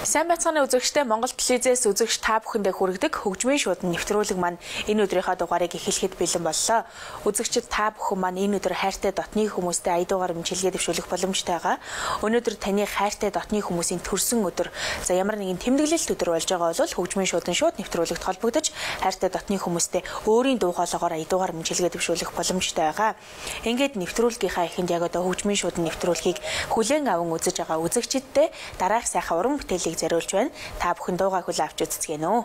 Сайн байцгааны үзэгчтэй Монгол телевизээс үзэгч та бүхэндээ хүргэдэг хөгжмийн шуудан нэвтрүүлэг маань энэ өдрийнхөө дугаарыг эхлэхэд бэлэн боллоо. Үзэгчид та бүхэн маань энэ өдөр хайртай дотны хүмүүстэй аядуугаар мчилгээ дэвшүүлэх боломжтой байгаа. Өнөөдөр таны хайртай дотны хүмүүсийн төрсөн өдөр. За ямар нэгэн тэмдэглэлт өдөр болж байгаа бол хөгжмийн шуудан шууд нэвтрүүлэгт холбогдож хайртай дотны хүмүүстэй өөрийн дуу хоолойгоор аядуугаар мчилгээ дэвшүүлэх боломжтой байгаа. Ингээд нэвтрүүлгийнхаа эхэнд яг одоо хөгжмийн шуудан нэвтрүүлгийг хүлээн аван үзэж байгаа үзэгчидтэй дараах сайхан уран бүтээлийг зориулж байна. Та бүхэн дуугаа хүлээн авч үзцгээнэ үү?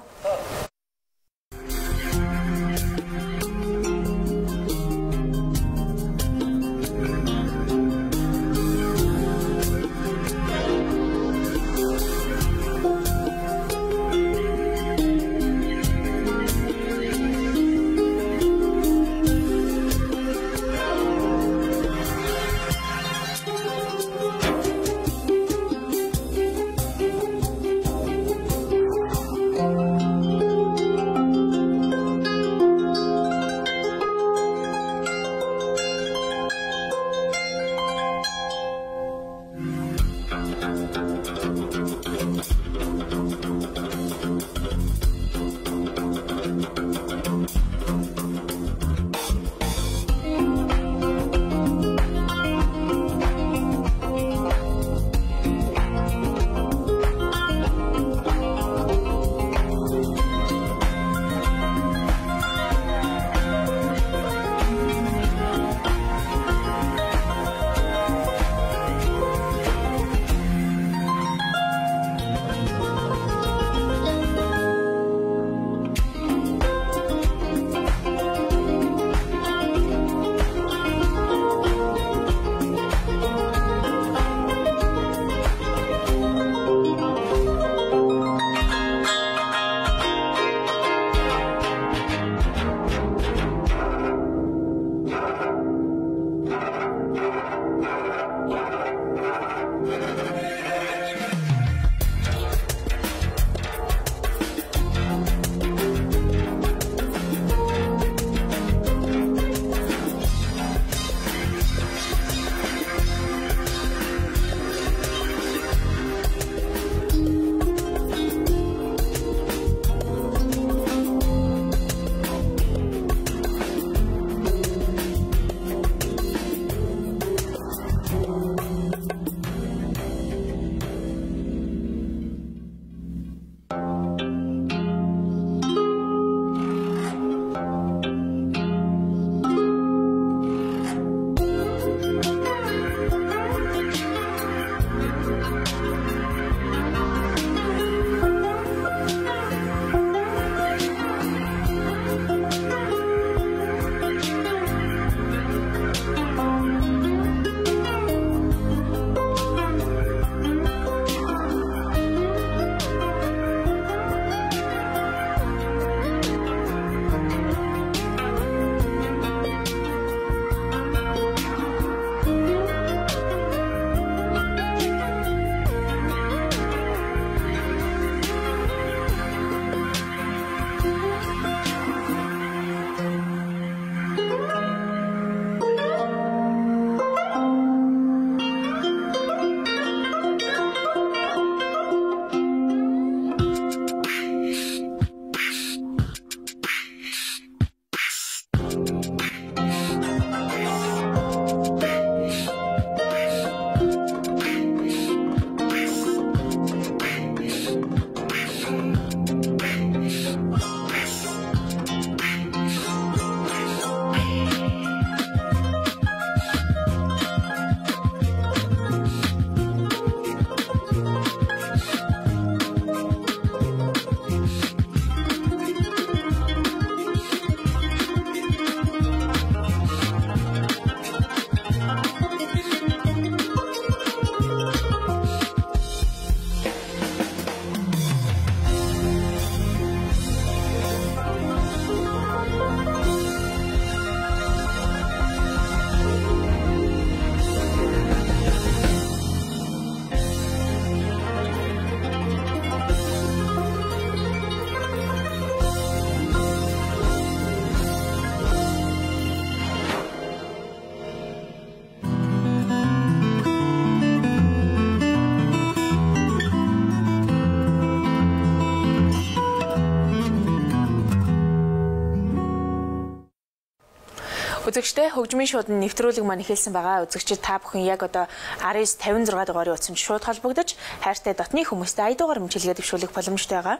Үзэгчтэй хөгжмийн шуудан нэвтрүүлэг маань эхэлсэн байгаа. Үзэгчид та бүхэн яг одоо 1956 дугаарын утсанд шууд холбогдож хайртай дотны хүмүүстэй ая дугаар мэмчилгээ дэвшүүлэх боломжтой байгаа.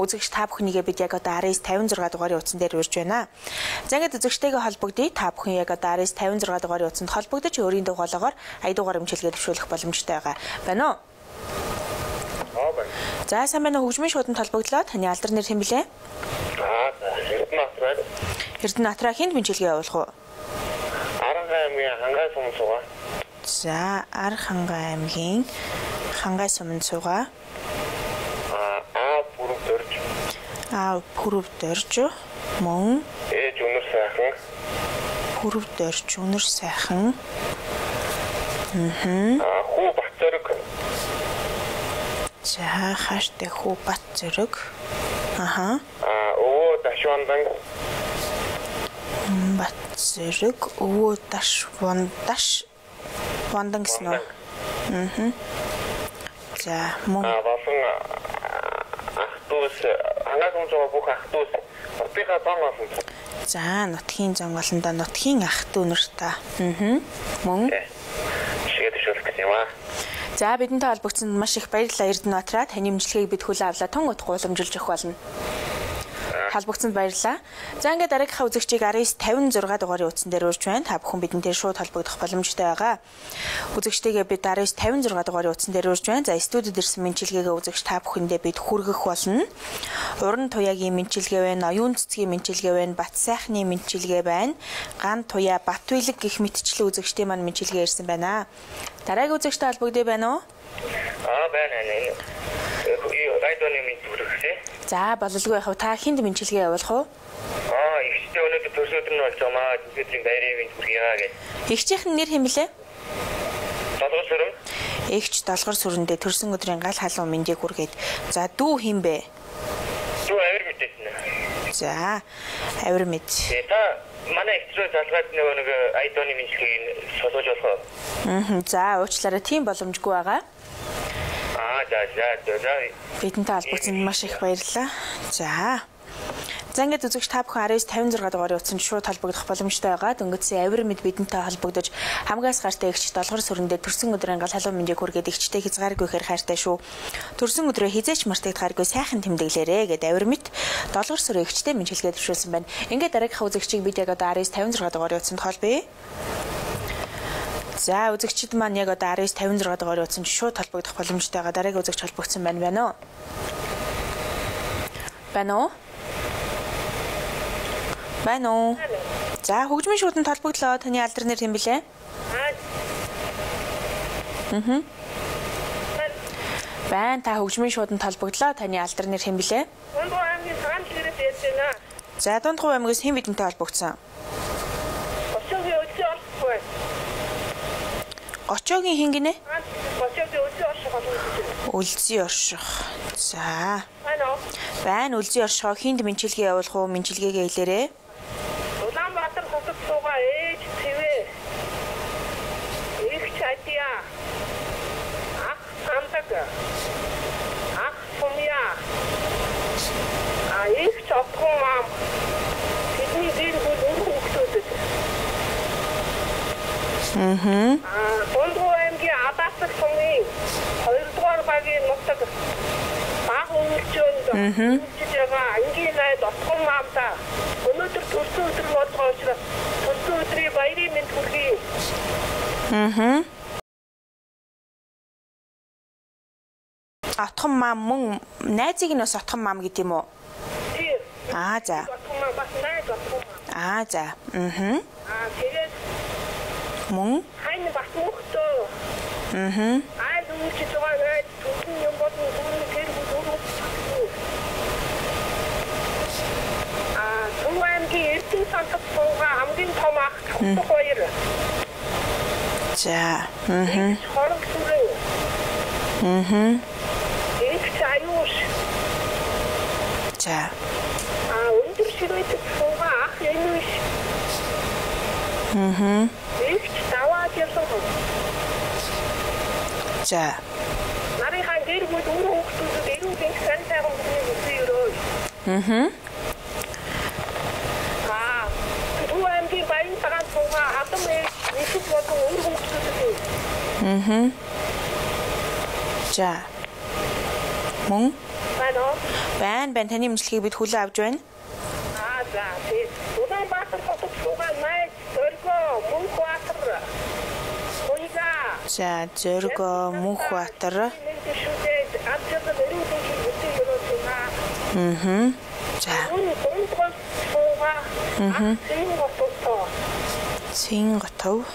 Үзэгч та бүхнийгээ бид яг одоо 1956 дугаарын утсан дээр урьж байна. За ингээд үзэгчтэйгээ холбогдъё. Та бүхэн яг одоо 1956 дугаарын утсанд холбогдож өөрийн дугаалгаар ая дугаар мэмчилгээ дэвшүүлэх боломжтой байгаа. Байна уу? За сайн байна уу? Хөгжмийн шууданд холбогдлоо. Таны алдар нэр хэн блэ? Эрдэнэтраа. Эрдэнэтраа хэнд мэмчилгээ явуулах уу? Арган аймгийн Хангай сумын цугаа. За Архангай аймгийн Хангай сумын цугаа. Пүрэв дөрж мөн ээж өнөр сайхан. Пүрэв дөрж өнөр сайхан. Хүү бат зэрэг. За хааштай хүү бат зэрэг. Өвөө дашвандан. Бат зэрэг өвөө дашвандаш вандан гэсэн үү? За мөн Болсон ахтуус Хангай сумын цугаа бүх ахтуус нутгийн зам болсон. За нутгийн зам болондоо нутгийн ах дүү нар та. Мөн Шигээд төшөөлөх гэсэн юм аа. За бидэнтэй холбогдсонд маш их баярлалаа Эрдэнэтраа. Таны имжлэгийг бид хүлээн авлаа. Тун утга уламжилж өгөх болно. Холбогдсонд баярлалаа. За ингээд дараагийнхаа үзэгчийг 1956 дугаарын утсан дээр урьж байна. Та бүхэн бидэнтэй шууд холбогдох боломжтой байгаа. Үзэгчтэйгээ бид 1956 дугаарын утсан дээр урьж байна. За студид ирсэн мэнчилгээгээ үзэгч та бүхэндээ бид хүргэх болно. Уран туяагийн мэнчилгээ байна, оюун цэцгийн мэнчилгээ байна, бат сайхны мэнчилгээ байна. Ган туяа, бат билэг гэх мэтчлэн үзэгчтэй маань мэнчилгээ ирсэн байна. Дараагийн үзэгчтэй холбогдъё байна уу? Байна. Айдоны минь зүрхсэ. За бололгүй яхав та хэнд мэнчилгээ явуулах уу? Ихтэй өнөөдөр төрсөн өдөр нь болж байгаа маа. Өдрийн байрын минь зүрхийгаа гэж. Эгчийнхэн нэр хэн блэ? Долгор сүрэн. Эгч долгор сүрэндээ төрсөн өдрийн гал халуун мэндийг хүргээд. За дүү хэн бэ? Дүү авир мэдээсэн. За авир мэд. Та манай экстрэ залгаад нэг айдоны миньчилгээг сонсож болох уу? За уучлаарай тийм боломжгүй байгаа. За. Бидэнтэй холбогдсонд маш их баярлалаа. За ингээд үзэгч та бүхэн 1956 дугаарын утсанд шууд холбогдох боломжтой байгаа. Дөнгөцсөн авир мэд бидэнтэй холбогдож хамгаас гартай эгч долгор сүрэндээ төрсөн өдрийн гал халуун мэндийг хүргээд эгчтэй хязгааргүйхээр хайртай шүү. Төрсөн өдрөө хизээч мартагдахааргүй сайхан тэмдэглээрэ гэд авир мэд долгор сүрэн эгчтэй мэнчилгээ дэвшүүлсэн байна. Ингээд дараагийнхаа үзэгчийг бид яг одоо 1956 дугаарын утсанд холбоё. За үзэгчид маань яг одоо 1956 дугаарын утсанд шууд холбогдох боломжтой байгаа. Дараагийн үзэгч холбогдсон байна уу? Байна уу? За хөгжмийн шууданд холбогдлоо. Таны алдар нэр хэн блэ? Байна. Та хөгжмийн шууданд холбогдлоо. Таны алдар нэр хэн блэ? Дундгой аймгийн цагаан чигээрээс ярьж байна. За Дундгой аймгаас хэн бидэнтэй холбогдсон? Очоогийн өчөө оршихгүй. Очоогийн хэн гинэ? Очоогийн өчөө орших холбогдсон. Үлзий орших. За. Байна. Үлзий оршихоо хинд мэнчилгээ явуулах уу? Мэнчилгээгээ хэлээрэй. Улаанбаатар хотод суугаа ээж цэвээ. Их чадиа. Ах самдаг. Ах сумья. Их чотхон мам. Тэдний зэр бүл хүүхдүүдэд. Дундгой аймгийн Адаасах сумын 2 дугаар багийн нутаг баг үйлчөнд үйлчилж байгаа ангийн найд отхон маамта өнөөдөр төрсөн өдөр болгоо учраас төрсөн өдрийн баярын мэнд хүргэе. Отхон маам мөн найзыг нь бас отхон маам гэдэг юм уу? Тийм. За. Отхон маам бас найд отхон маам. За. Тэгээд мөн хань бас мөхтөө. Айл үйлчилж байгаа найд төрсөн юм болон түрүүний тэр бүдүүр. Түмэнгийн эрдэнэ сантад суугаа хамгийн том ах тавтах хоёр. За. Хорог сүрэн. Их чаюуш. За. Өндөр ширээтэй суугаа ах энэвш. Их даваад явсан хөө. За. Нарийнхаа гэр бүл үр хүүхдүүдэд эрүүл их сайн сайхан бүхнийг өсгөө өрөө. Түмэнгийн баян цагаан надад нэг болон өөр хүмүүстэй. За. Мөн байна. Байна. Таны имжлэгийг бид хүлээн авч байна. За тийм. Улаанбаатар хотод суугаад найз Зорго Мөнхбаатар. За, Зорго Мөнхбаатар. За. Цинготов.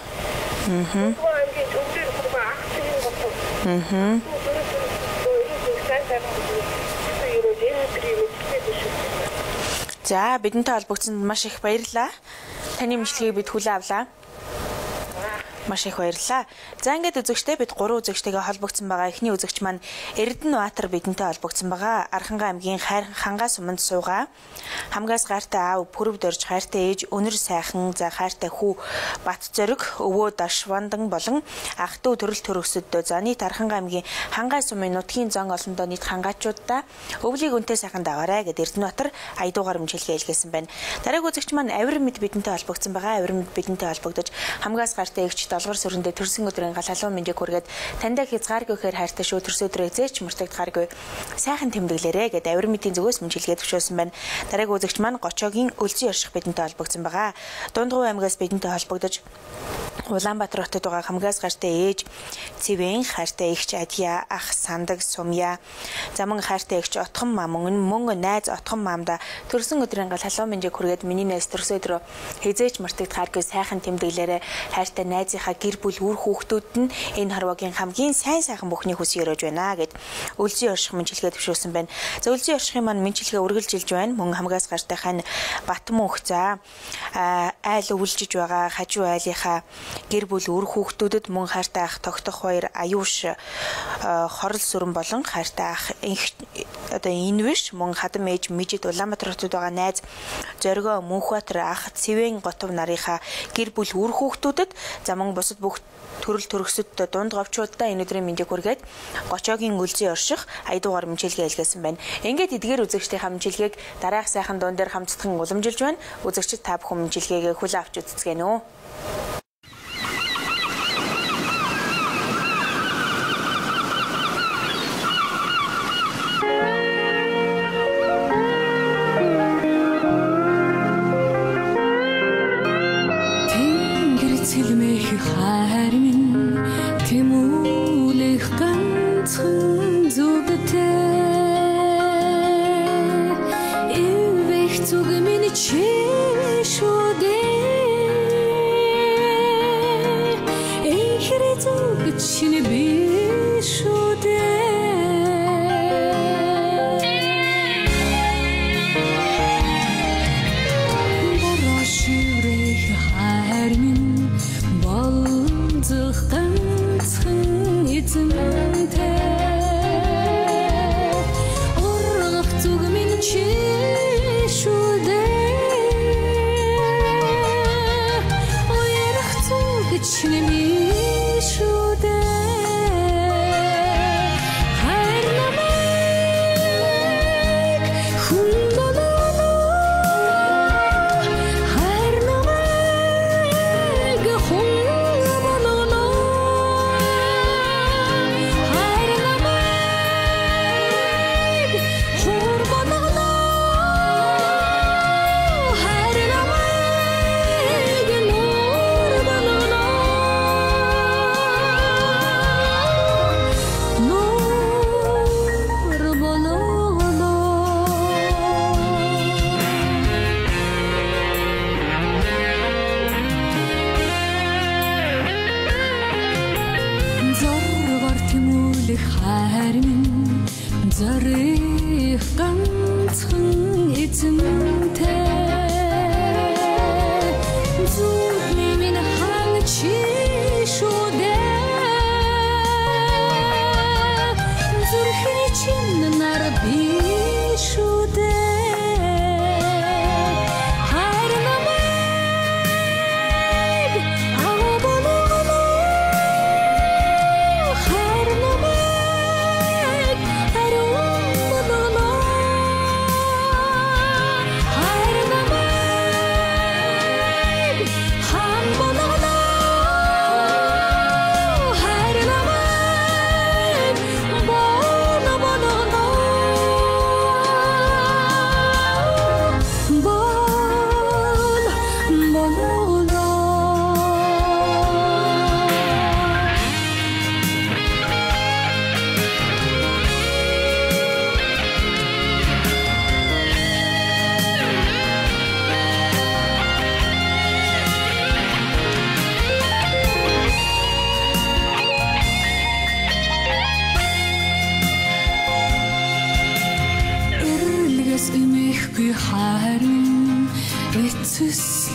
За, бидэнтэй холбогдсонд маш их баярлалаа. Таны имжлэгийг бид хүлээн авлаа. Маш их баярлалаа. За ингээд үзэгчтэй бид 3 үзэгчтэйгээ холбогдсон байгаа. Эхний үзэгч маань Эрдэнэбаатар бидэнтэй холбогдсон байгаа. Архангай аймгийн Хангаа суманд суугаа. Хамгаас гайртай аав Пүрв дөрж гайртай ээж Өнөр сайхан за гайртай хүү Бат Зориг өвөө Дашвандан болон ах дүү төрөл төрөсөдөө за нийт Архангай аймгийн Хангай сумын нутгийн зан олондоо нийт хангаачуудаа өвлийг үнтэй сайхан даваарай гэд Эрдэнэбаатар айдуугаар имчилгээ илгээсэн байна. Дараагийн үзэгч маань Авир мэд бидэнтэй холбогдсон байгаа. Авир мэд бидэнтэй холбогдож хамгаас гайртай эгч долгор сүрэндээ төрсөн өдрийн гал халуун мэндийг хүргээд таньда хязгааргүй гэхээр хайртай шүү төрсөн өдрөө зээч мартагдахааргүй сайхан тэмдэглээрэй гэд Авир мэдийн зүгээс мэнчилгээ төвшөөсөн байна. Дараагийн үзэгч маань Гочоогийн Өлзөн Ёрших бидэнтэй холбогдсон байгаа. Дундгуй аймгаас бидэнтэй холбогдож Улаанбаатар хотод байгаа хамгаас гайртай ээж Цэвэн хайртай эгч Адья ах Сандаг Сумья заман хайртай эгч Отхон мам мөн найз Отхон маамда төрсөн өдрийн гал халуун мэндийг хүргээд миний найз төрсөн өдрөө хизээч мартагдахааргүй сайхан тэмдэглээрэй. Хайртай найзынхаа гэр бүл үр хүүхдүүд нь энэ хорвогийн хамгийн сайхан бүхний хүсийг өрөөж байна гэд Өлзөн Ёрших мэнчилгээ төвшөөсөн байна. За Өлзөн Ёршихын маань мэнчилгээ үргэлжилж байна. Мөн хамгаас гайртай хань Батмөнх за айл өвлжиж байгаа хажуу айлынхаа гэр бүл үр хүүхдүүдэд мөн хайртай ах Тогтох хоёр Аюуш хорол сүрэн болон хайртай ах одоо Инвиш мөн хадам ээж Мижид Улаанбаатар хотод байгаа найз Зорго Мөнхбаатар ах Цэвэн Готов нарынхаа гэр бүл үр хүүхдүүдэд за мөн бусад бүх төрөл төрөсөдтэй дунд говчуудаа энэ өдрийн мэндийг хүргээд Гочоогийн Өлзөн Ёрших айдуугаар мэнчилгээ илгээсэн байна. Ингээд эдгээр үзэгчдийн хамжилгээг дараах сайхан дуун дээр хамтдагхан уламжилж байна. Үзэгчид та бүхэн мэнчилгээгээ хүлээн авч үзцгээнэ үү.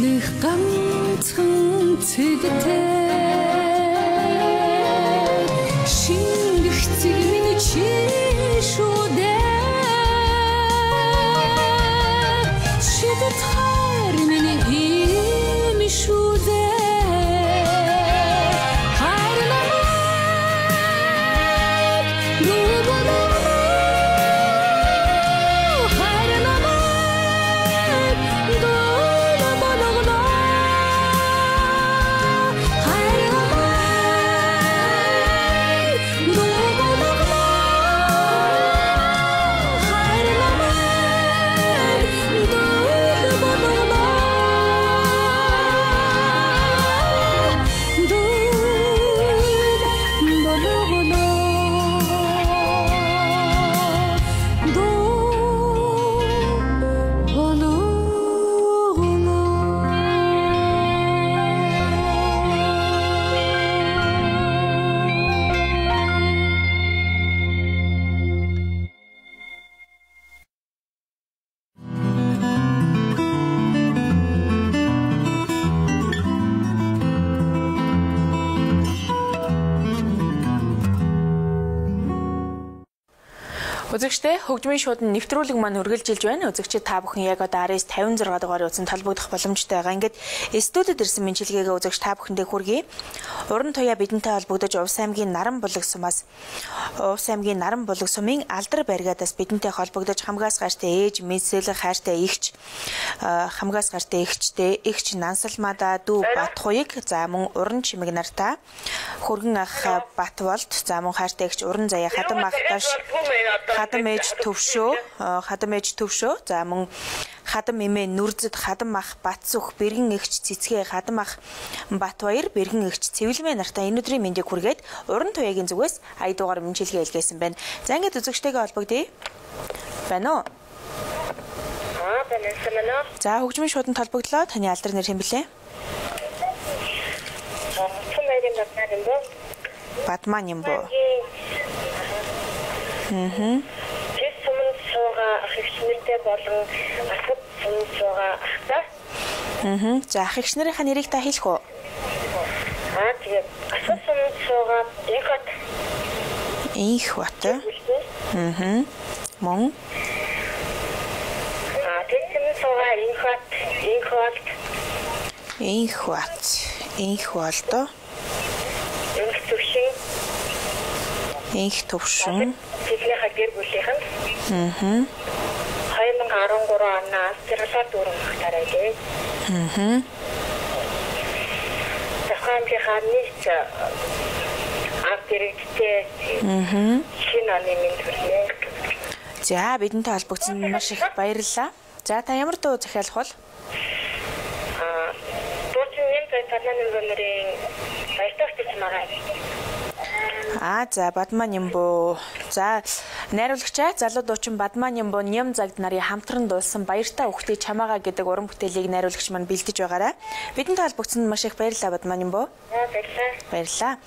Нэх ганцхан цэгтэй шингэх цэг минь чи шүү дээ шидэт хайр минь ийм шүү дээ Үзэгчтэй хөгжмийн шууд нэвтрүүлэг маань үргэлжилж байна. Үзэгчид та бүхэн яг одоо RS 56 дугаар утсанд холбогдох боломжтой байгаа. Ингээд студид ирсэн мэдлэгээ үзэгч та бүхэндээ хүргэе. Уран туяа бидэнтэй холбогдож Увс аймгийн Наран булаг сумын Алдар баригадаас бидэнтэй холбогдож хамгаас гаштай ээж, мэдсэлэг хайртай эгч, хамгаас гаштай эгч Нансалмада дүү Батхуйг, за мөн уран чимэг нартаа хөргөн ах Батволд, за мөн хайртай эгч уран заяа хадам ахташ хадам ээж төвшөө, за мөн хадам эмээ нүрзэд хадам ах Батсүх, бэргэн эгч цэцгээ хадам ах Батбаяр, бэргэн эгч Цэвэлмээ нартаа энэ өдрийн мэндийг хүргээд уран туяагийн зүгээс ая дугаар мэнчилгээ илгээсэн байна. За ингээд үзэгчтэйгээ холбогдъё. Байна уу? байна. За хөгжмийн шууданд холбогдлоо. Таны алдар нэр хэн блэ? Батман юм бо. Тэс сумын суугаа ах ихнэртэй болон асад сумын суугаа ахтаа. За ах ихнэрийнхээ нэрийг та хэлэх үү? Тэгээд асад сумын суугаа Инхват. Мон. тэс сумын суугаа Инхват. Инх төвшин. Тэднийхээ гэр бүлийнхэнд 2013 оноос зэрлэг дөрөв махтараа дээ. Захаамжийнхаа нийт автэрэгтэй шинэ оны минь төрлөө. За бидэнтэй холбогдсон маш их баярлалаа. За та ямар дуу захиалах бол? Дуучин юм тананы номерын баяртайч мараа. За Бадман Нямбо. За найруулагчаа залуу дуучин Бадман Нямбо Ням загд нарын хамтран дуулсан Баяртай хүүхдээ чамаага гэдэг уран бүтээлийг найруулагч маань бэлдэж байгаарай. Бидэнтэй холбогдсон маш их баярлалаа Бадман Нямбо. Баярлалаа.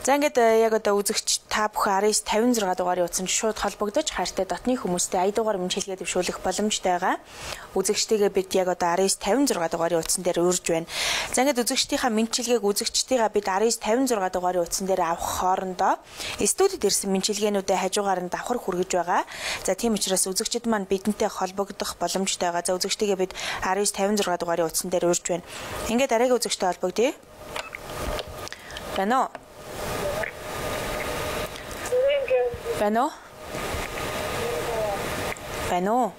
За ингээд яг одоо үзэгч та бүхэн RS 56 дугаарын утсанд шууд холбогдож хайртай дотны хүмүүстэй ая дугаар мэнчилгээ дэвшүүлэх боломжтой байгаа. Үзэгчтэйгээ бид яг одоо RS 56 дугаарын утсан дээр урьж байна. За ингээд үзэгчдийнхаа мэнчилгээг үзэгчдийнхаа бид RS 56 дугаарын утсан дээр авах хоорондоо студид ирсэн мэнчилгээнүүдэд хажуугаар нь давхар хүргэж байгаа. За тийм учраас үзэгчид маань бидэнтэй холбогдох боломжтой байгаа. За үзэгчтэйгээ бид RS 56 дугаарын утсан дээр урьж байна. Ингээд дараагийн үзэгчтэй холбогдъё. Байна уу?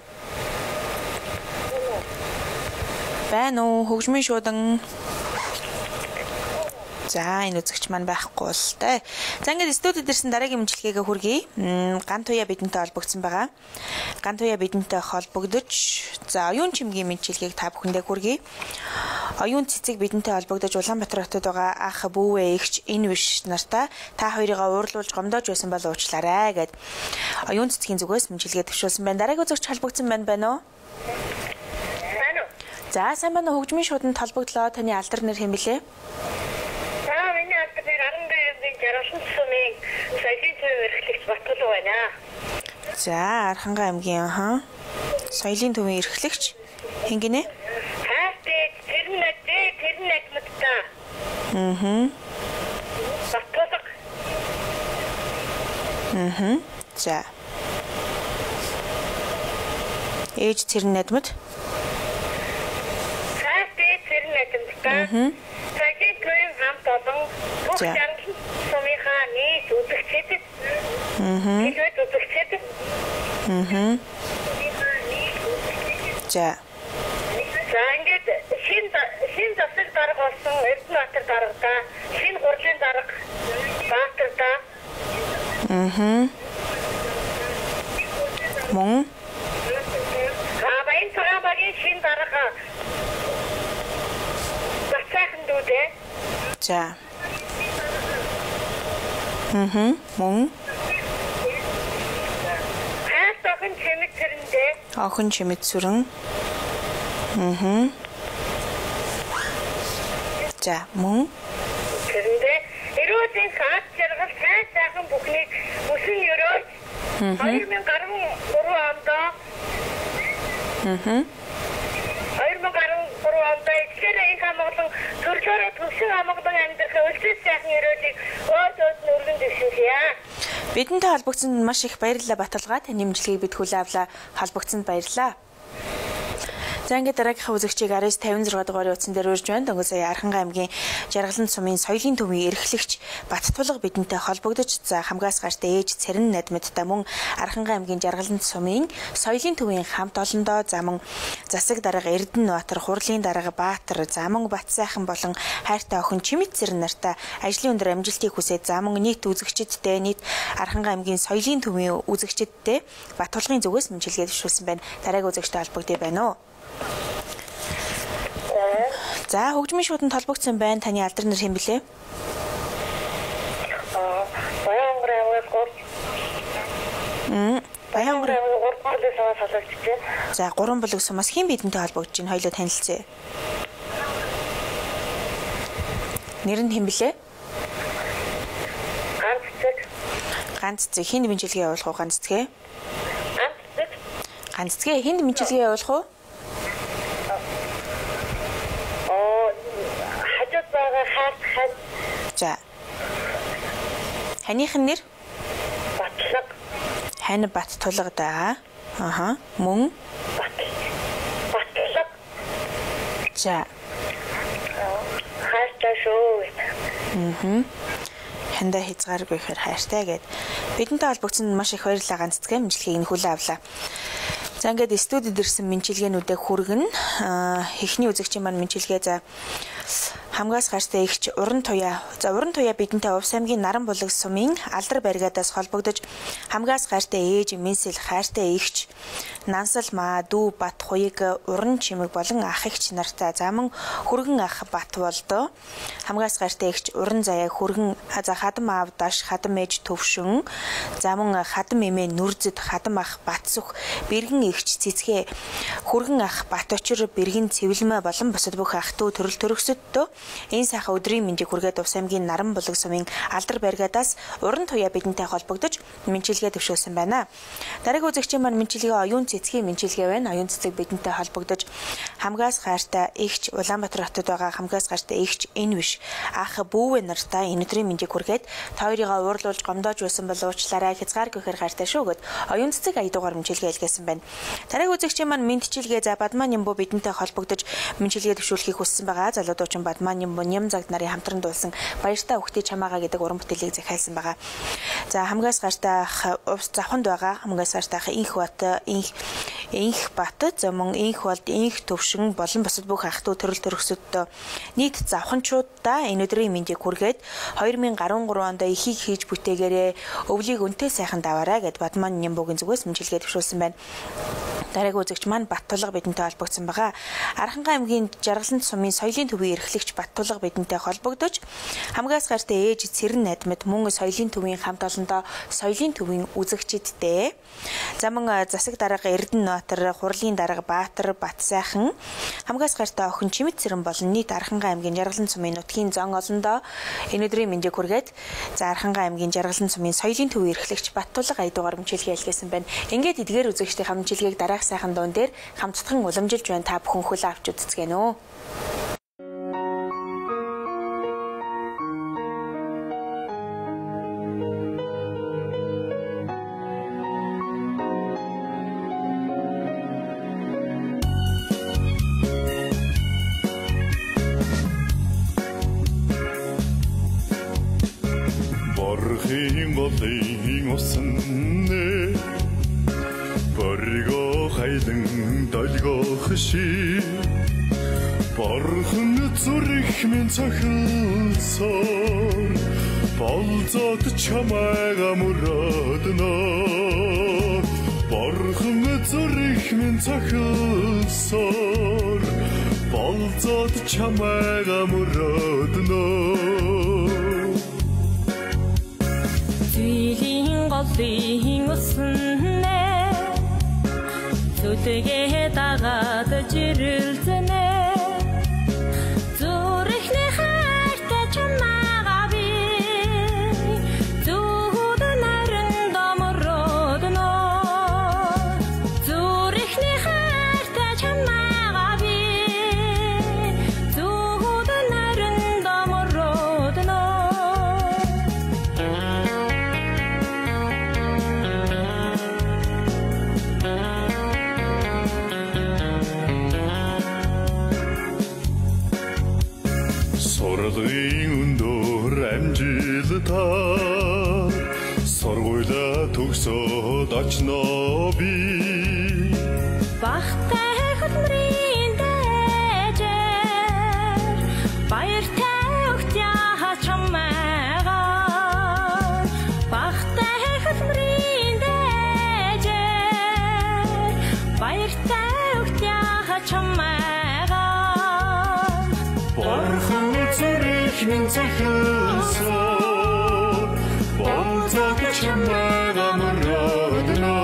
Байна уу? Хөгжмийн шуудан. За энэ үзэгч маань байхгүй л тэ. За ингээд студид ирсэн дараагийн мэнчилгээгээ хүргэе. Ган туяа бидэнтэй холбогдсон байгаа. Ган туяа бидэнтэй холбогдож за оюун чимгийн мэнчилгээг та бүхэндээ хүргэе. Оюун цэцэг бидэнтэй холбогдож Улаанбаатар хотод байгаа ах бүүвэ эгч энэ биш нартаа та хоёрыгаа уурлуулж гомдоож байсан бол уучлаарай гэд оюун цэцгийн зүгээс мэнчилгээ төвшүүлсэн байна. Дараагийн үзэгч холбогдсон байна уу? За сайн байна уу? Хөгжмийн шууданд холбогдлоо. Таны алдар нэр хэн блэ? Миний алдар нэр Архангай сумын соёлын төв эрхлэгч Батгал байна. За Архангай аймгийн соёлын төвийн эрхлэгч хэн гинэ? Хайртай Батлаг. За. Ээж Цэрэн найдмад. Хайртай Цэрэн найдмад. Цагийн төвийн хамт олон бүх жанрын сумынхаа нийт үзэгчдэд. Хэлбэл үзэгчдэд. За. За ингээд шин засаг дарга болсон Эрдэнэбаатар дарга, шин гурлын дарга Баатарда. Мөн. Баян цагаан шин дарга. Бацаахан дүүдээ. За. Мөн. Хаас охин чимэг тэрэндээ. Охин чимэд сүрэн. За, мөн. Тэрэндээ эрөөдийн хаас жаргал сайн сайхан бүхнийг бүхэн өрөөж 2013 онд 2013 онд ихээр их хамгаалан төрлөөрөө төвшин хамгаалан амьдрах өлзөс сайхан өрөөдийг өөд нүргэн дэвшүүлье. Бидэнтэй холбогдсонд маш их баярлалаа Баталгаа. Таны имжлэгийг бид хүлээн авлаа. Холбогдсонд баярлалаа. За ингээд дараагийнхаа үзэгчийг 1956 дугаарыг утсан дээр урьж байна. Дөнгөж сая Архангай аймгийн Жаргалан сумын соёлын төвийн эрхлэгч Баттулга бидэнтэй холбогдож за хамгаас гартай ээж Цэрэн найдмадтай мөн Архангай аймгийн Жаргалан сумын соёлын төвийн хамт олондоо за мөн засаг дарга Эрдэнэбаатар, хурлын дарга Баатар, за мөн Батсайхан болон хайртай охин Чимэд Цэрэн нартай ажлын өндөр амжилтыг хүсээд за мөн нийт үзэгчдтэй нийт Архангай аймгийн соёлын төвийн үзэгчдтэй Баттулгын зүгээс мэнчилгээ дэвшүүлсэн байна. Дараагийн үзэгчтэй холбогдъё байна уу? За хөгжмийн шууданд холбогдсон байна. Таны алдар нэр хэн блэ? Баянгар. За 3 бүлэг сумаас хэн бидэнтэй холбогдож байна? Хоёулаа танилцъя. Нэр нь хэн блэ? Ганц цэг. Хинд мэнчилгээ явуулах уу ганц цэгэ? Ганц цэгэ хинд мэнчилгээ явуулах уу? За. Ханыхын нэр? Батлаг. Хань Баттулга да. Аха. Мөн. Батлаг. За. Хайртай шүү. Хандаа хязгааргүй ихээр хайртай гэд. Бидэнтэй холбогдсонд маш их баярлалаа ганц цэгэ мэнчилгээг нь хүлээн авлаа. За ингээд студид ирсэн мэнчилгээнүүдээ хүргэн эхний үзэгчийн маань мэнчилгээ за хамгаас гартай ихч Уран Туяа. За Уран Туяа бидэнтэй Увс аймгийн Наран булаг сумын Алдар баригадаас холбогдож хамгаас гартай ээж Минсэл хайртай ихч Нансал маа дүү Бат хуйг Уран чимэг болон ах ихч нартай заман хүргэн ах Бат болдоо. Хамгаас гартай ихч Уран заяа хүргэн за хадам аав даш хадам ээж төвшин заман хадам эмээ нүрзэд хадам ах Батсүх бэргэн ихч цэцгээ хүргэн ах Бат очир бэргэн цэвэлмэ болон бусад бүх ах дүү төрөл төрөсөддөө энэ сайхан өдрийн мэндийг хүргээд Увс аймгийн Наран булаг сумын Алдар баригадаас Уран Туяа бидэнтэй холбогдож мэнчилгээ дэвшүүлсэн байна. Дараагийн үзэгчийн маань мэнчилгээ оюун цэцгийн мэнчилгээ байна. Оюун цэцэг бидэнтэй холбогдож хамгаас гайртай ихч Улаанбаатар хотод байгаа хамгаас гайртай ихч энэ биш ах бүүвэ нартай энэ өдрийн мэндийг хүргээд та хоёрыгаа уурлуулж гомдоож байсан бол уучлаарай хязгааргүй хэр хайртай шүү гэд оюун цэцэг аядуугаар мэнчилгээ илгээсэн байна. Дараагийн үзэгчийн маань мэнчилгээ за Бадмаа Нямбу бидэнтэй холбогдож мэнчилгээ дэвшүүлэхийг хүссэн байгаа. Залуудуучин Бадмаа Нямбу Ням загд нарын хамтран дуулсан баяртай өгтөй чамаага гэдэг уран бүтээлийг захиалсан байгаа. За хамгаас гайртай Увс завханд байгаа хамгаас гайртай инх бат за мөн инх болд инх төвшин болон бусад бүх ах トゥ төрөл төрөсөдөө нийт завханчуудаа энэ өдрийн мэндийг хүргээд 2013 онд ихийг хийж бүтээгээрээ өвлийг өнтэй сайхан даваарай гэд Бадмаа Нямбугийн зүгээс мэнчилгээ дэвшүүлсэн байна. Дараагийн үзэгч маань Баттулга бидэнтэй холбогдсон байгаа. Архангай аймгийн Жаргалан сумын соёлын төвийн эрхлэгч Баттулга бидэнтэй холбогдож хамгаас гайртай ээж Цэрэн найдмад мөн соёлын төвийн хамт олондоо соёлын төвийн үзэгчдтэй заман засаг дарга Эрдэнэбаатар, хурлын дарга Баатар, Батсайхан хамгаас гайртай охин Чимэд Цэрэн болон нийт Архангай аймгийн Жаргалан сумын нутгийн зон олондоо энэ өдрийн мэндийг хүргээд за Архангай аймгийн Жаргалан сумын соёлын төвийн эрхлэгч Баттулга аядуугаар мэнчилгээ илгээсэн байна. Ингээд эдгээр үзэгчдийн мэнчилгээг дараах сайхан дуун дээр хамтдхан уламжилж байна. Та бүхэн хүлээн авч үзцгээе нөө. Сордын голын усны борго хайлан долгох ши Борхон зүрх минь цохилсоор болзоод чамайга мөрөднө Борхон зүрх минь цохилсоор болзоод чамайга мөрөднө Зүйлийн голын уснэ зүтэгээ дагаад жирэлзэнэ зүрхний хайртай чамайга би зүуд наран домродно зүрхний хайртай чамайга би зүуд наран домродно Сургуулийн өндөр амжилтаар сургуулаа төгсөөд очно би Бахтай хөдмөрийн дэжээр баяртай өгтяа чамайга Бахтай хөдмөрийн дэжээр баяртай өгтяа чамайга Борхон зүрх минь цохилсоор болзоод чамайга мөрөднө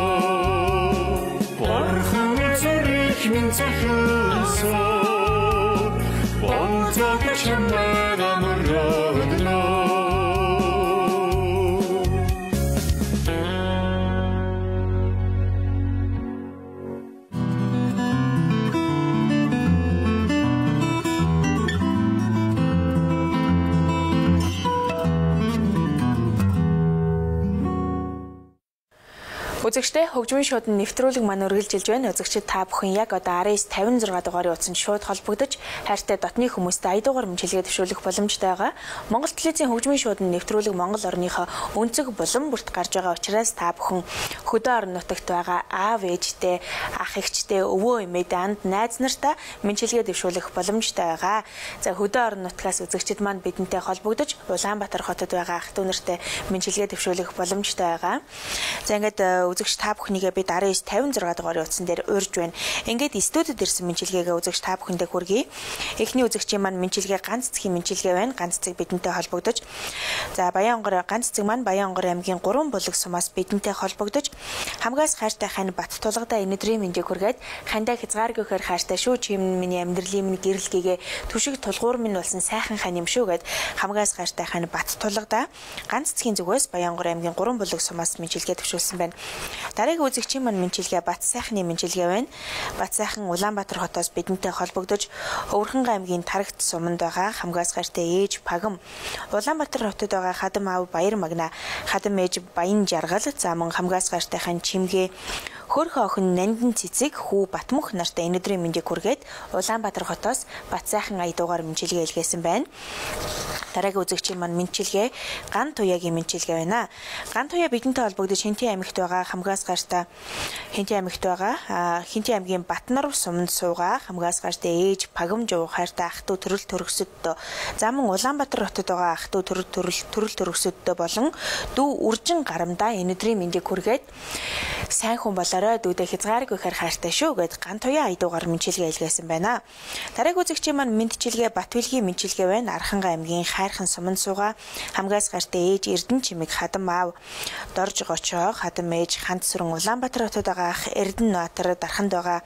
Борхон зүрх минь цохилсоор болзоод чамайга мөрөднө Үзэгчдээ хөгжмийн шуудны нэвтрүүлэг маань үргэлжилж байна. Үзэгчид та бүхэн яг одоо 1956 дугаарын утсанд шууд холбогдож хайртай дотны хүмүүстэй аядуугаар мэмчилгээ дэвшүүлэх боломжтой байгаа. Монгол телевизийн хөгжмийн шуудны нэвтрүүлэг Монгол орныхоо өнцөг булан бүрт гарч байгаа учраас та бүхэн хөдөө орон нутагт байгаа аав ээжтэй, ах эгчтэй, өвөө эмээдээ анд найз нартаа мэмчилгээ дэвшүүлэх боломжтой байгаа. За хөдөө орон нутгаас үзэгчид маань бидэнтэй холбогдож Улаанбаатар хотод байгаа ах дүү нартай мэмчилгээ дэвшүүлэх боломжтой байгаа. За ингээд үзэгч та бүхнийгээ бид 1956 дугаарын утсан дээр урьж байна. Ингээд студид ирсэн мэнчилгээгээ үзэгч та бүхэндээ хүргэе. Эхний үзэгчийн маань мэнчилгээ ганц цэгийн мэнчилгээ байна. Ганц цэг бидэнтэй холбогдож. За Баянгор ганц цэг маань Баянгор аймгийн 3 булаг сумаас бидэнтэй холбогдож хамгаас хайртай хань бат тулгадаа өнөөдрийн мэндийг хүргээд хандаа хязгааргүйхээр хайртай шүү чи миний амьдралын минь гэрэлгээгээ түшиг тулгуур минь болсон сайхан хань юм шүү гэд хамгаас хайртай хань бат тулгадаа ганц цэгийн зүгээс Баянгор аймгийн 3 булаг сумаас мэнчилгээ төвшүүлсэн байна. Дараагийн үзэгчийн маань мэнчилгээ Бат сайхны мэнчилгээ байна. Бат сайхан Улаанбаатар хотоос бидэнтэй холбогдож Өвөрхөн аймгийн Тарагт суманд байгаа хамгаас хайртай ээж Пагам, Улаанбаатар хотод байгаа хадам аав Баяр Магна, хадам ээж Баян Жаргал, за мөн хамгаас хайртай хан Чимгээ, хөрхөн охин Нандин Цэцэг, хүү Батмөх нартай өнөөдрийн мэндийг хүргээд Улаанбаатар хотоос Бат сайхан аядуугаар мэнчилгээ илгээсэн байна. Дараагийн үзэгчийн маань мэнчилгээ Ган Туяагийн мэнчилгээ байна. Ган Туяа бидэнтэй холбогдож Хинтийн аймагт байгаа хамгаас хайртай Хинтийн аймагт байгаа Хинтийн аймгийн Батнар суманд суугаа хамгаас хайртай ээж Пагам жоо хайртай ах дүү төрөл төрөсөддөө за мөн Улаанбаатар хотод байгаа ах дүү төрөл төрөсөддөө болон дүү Үржин Гарамдаа өнөөдрийн мэндийг хүргээд сайн хүн болоорой дүүдээ хязгааргүйхээр хайртай шүү гэд Ган Туяа аядуугаар мэнчилгээ илгээсэн байна. Дараагийн үзэгчийн маань мэнчилгээ Батвилгийн мэнчилгээ байна. Архангай аймгийн хайрхан суманд суугаа хамгаас хайртай ээж Эрдэнэ Чимэг хадам аав Дорж Гочоо хадам ээж Хант Сүрэн Улаанбаатар хотод байгаа ах Эрдэнэ Нуатар дарханд байгаа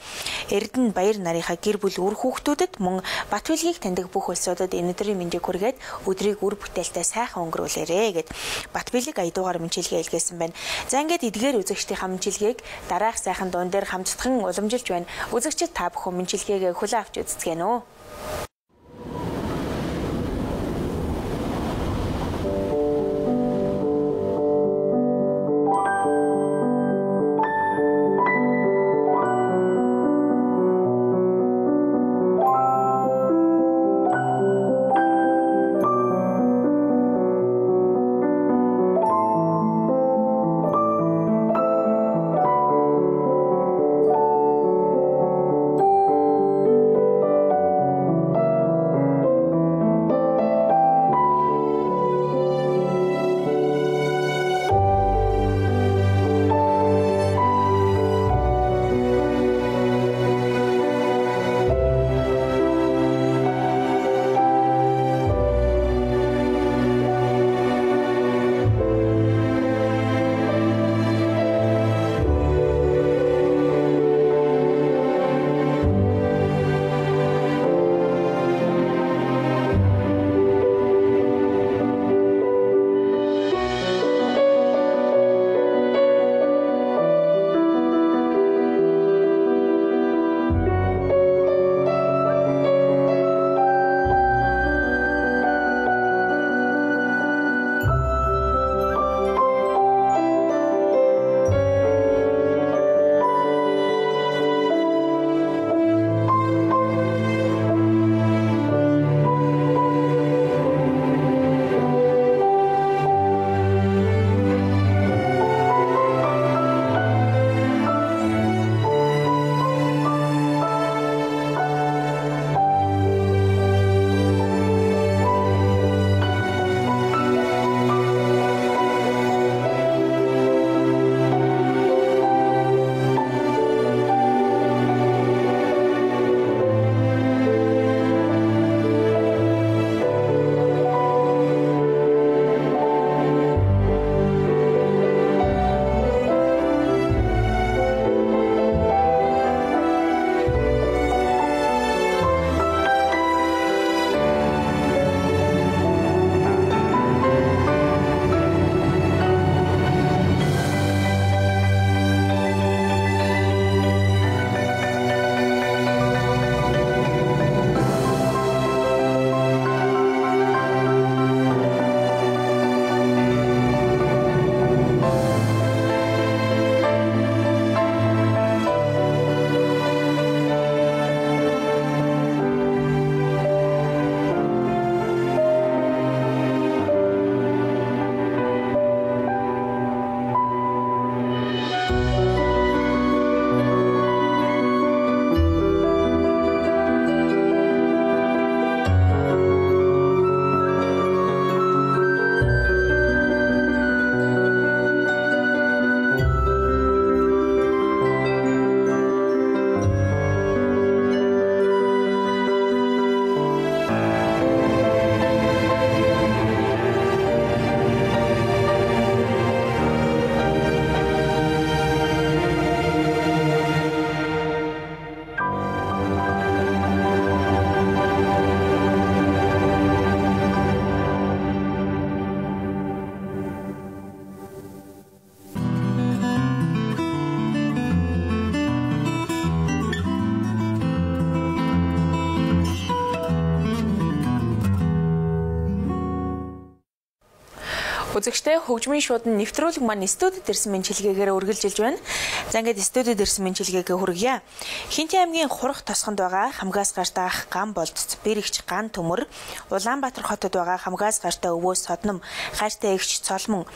Эрдэнэ Баяр нарынхаа гэр бүл үр хүүхдүүдэд мөн Батвилгийг таньдаг бүх улсуудад өнөөдрийн мэндийг хүргээд өдрийг үр бүтээлтэй сайхан өнгөрүүлээрэй гэд Батвилыг аядуугаар мэнчилгээ илгээсэн байна. За ингээд эдгээр үзэгчдийн мэнчилгээг дараах сайхан дуун дээр хамтдхан уламжилж байна. Үзэгчид та бүхэн мэнчилгээгээ хүлээн авч үзцгээнэ үү? Үзэгчтэй хөгжмийн шуудан нэвтрүүлэг маань студид ирсэн мэндчилгээгээр үргэлжилж байна. За ингээд студид ирсэн мэндчилгээгээ хүргье. Хинтээ аймгийн Хурах тосгонд байгаа хамгаас гартай ах ган болдц бэрэгч ган төмөр, Улаанбаатар хотод байгаа хамгаас гартай өвөө содном, хайртай эгч цолмон,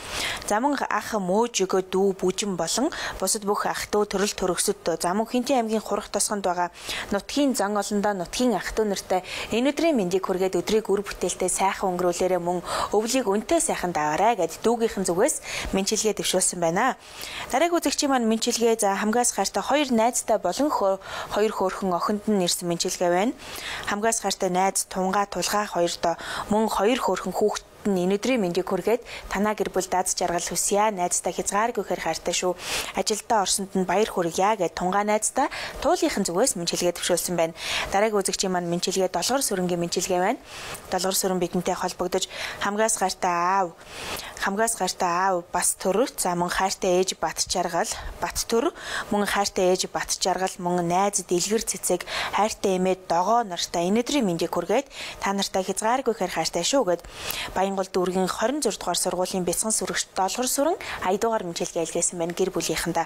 замун ах мөөжөгөө дүү бүжин болон бусад бүх ах дүү төрөл төрөсөд замун Хинтээ аймгийн Хурах тосгонд байгаа нутгийн зан олондоо нутгийн ах дүү нартай энэ өдрийн мэндийг хүргээд өдрийг үр бүтээлтэй сайхан өнгөрүүлээрэ мөн өвлийг үнтэй сайхан даваарай гэд дүүгийнхэн зүгээс мэндчилгээ дэвшүүлсэн байна. Дараагийн үзэгчийн маань мэндчилгээ за хамгаас гартай хоёр найзтай болон хоёр хөөрхөн охинд нь ирсэн мэндчилгээ байна. Хамгаас гартай найз тунгаа тулгаа хоёрдоо мөн хоёр хөөрхөн хүүхэд энэ өдрийн мэндийг хүргээд танаа гэр бүл даз жаргал хүсье. Найзтай хязгааргүй хэр хайртай шүү. Ажилдаа орсонд нь баяр хүргье гэд тунгаа найзтай туулынхан зүгээс мэндчилгээ дэвшүүлсэн байна. Дараагийн үзэгчийн маань мэндчилгээ долгор сүрэнгийн мэндчилгээ байна. Долгор сүрэн бидэнтэй холбогдож хамгаас гартай аав бас төр за мөн хайртай ээж бат жаргал бат төр мөн хайртай ээж бат жаргал мөн найз дэлгэр цэцэг хайртай эмээ догоо нартай энэ өдрийн мэндийг хүргээд та нартай хязгааргүй хэр хайртай шүү гэд Баянгол дүүргийн 26 дугаар сургуулийн бяцхан сүрэгч долгор сүрэн аядуугаар мэндчилгээ илгээсэн байна гэр бүлийнхэндээ.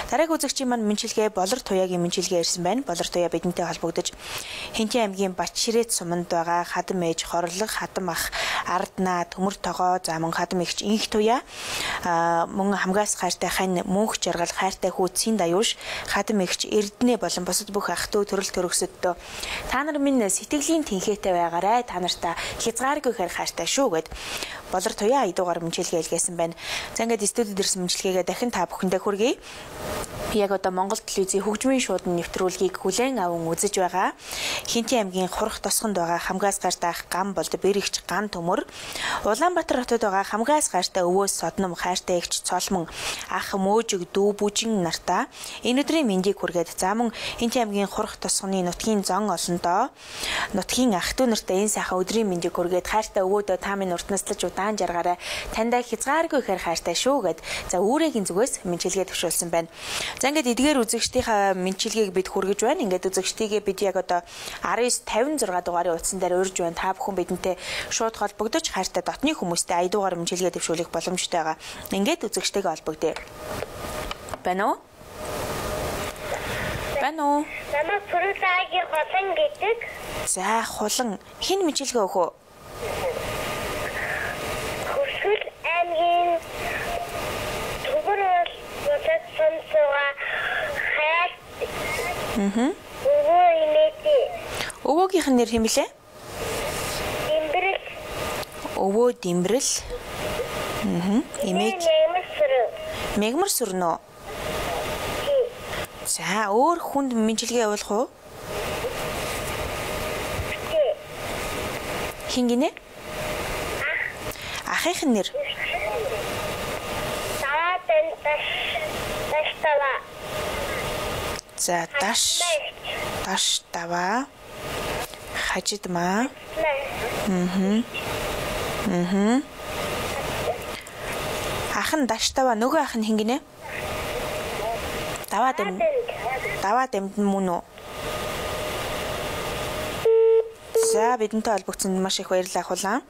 Дараагийн үзэгчийн маань мэндчилгээ болор туяагийн мэндчилгээ ирсэн байна. Болор туяа бидэнтэй холбогдож Хинтээ аймгийн Батширээд суманд байгаа хадам ээж хорлог хадам ах арднаа төмөр тогоо за мөн хадам эгч инх туяа мөн хамгаас хайртай хань мөнх жаргал хайртай хүү цэн даюуш хадам эгч эрдэнэ болон бусад бүх ах дүү төрөл төрөсөдөө та нар минь сэтгэлийн тэнхээтэй байгаарай. Та нартай хязгааргүй хэр хайртай шүү гэд болор туяа аядуугаар мэндчилгээ илгээсэн байна. За ингээд студид ирсэн мэндчилгээгээ дахин та бүхэндээ хүргэе. Яг одоо Монгол телевизийн хөгжмийн шуудан нэвтрүүлгийг хүлээн аван үзэж байгаа. Хинтээ аймгийн Хурах тосгонд байгаа хамгаас гартай ах ган болд бэрэгч ган төмөр, Улаанбаатар хотод байгаа хамгаас гартай өвөө содном хайртай эгч цолмон ах мөөжөг дүү бүжин нартаа энэ өдрийн мэндийг хүргээд за мөн Хинтээ аймгийн Хурах тосгоны нутгийн зан олондоо нутгийн ах дүү нартай энэ сайхан өдрийн мэндийг хүргээд хайртай өвөөдөө та минь урт наслаж удаан жаргаарай. Тандаа хязгааргүй хэр хайртай шүү гэд за үүрийн зүгээс мэндчилгээ төвшүүлсэн байна. За ингээд эдгээр үзэгчдийнхаа мэндчилгээг бид хүргэж байна. Ингээд үзэгчдийгээ бид яг одоо 1956 дугаарын утсан дээр урьж байна. Та бүхэн бидэнтэй шууд холбогдож хайртай дотны хүмүүстэй аядуугаар мэндчилгээ төвшүүлэх боломжтой байгаа. Ингээд үзэгчтэйгээ холбогдъё. Байна уу? Байна уу? Намайг Пүрэлаагийн Хулан гэдэг. За хулан хэн мэндчилгээ өгөх вэ? Хөрсгөл аймгийн Төмөр болоод сонсоо хайр. Өвөө инээдээ. Өвөөгийнх нь нэр хэм блэ? Димбэрэл. Өвөө Димбэрэл. Эмээ Мегмар сүрнө. За өөр хүнд мэндчилгээ явуулах уу? Хин гинэ? Ахынх нь нэр? За даш тава хажидмаа. Ахан даш тава нөгөө ах нь хин гинэ? Даваа дэмд мөн үү? За бидэнтэй холбогдсонд маш их баярлалаа хулаан.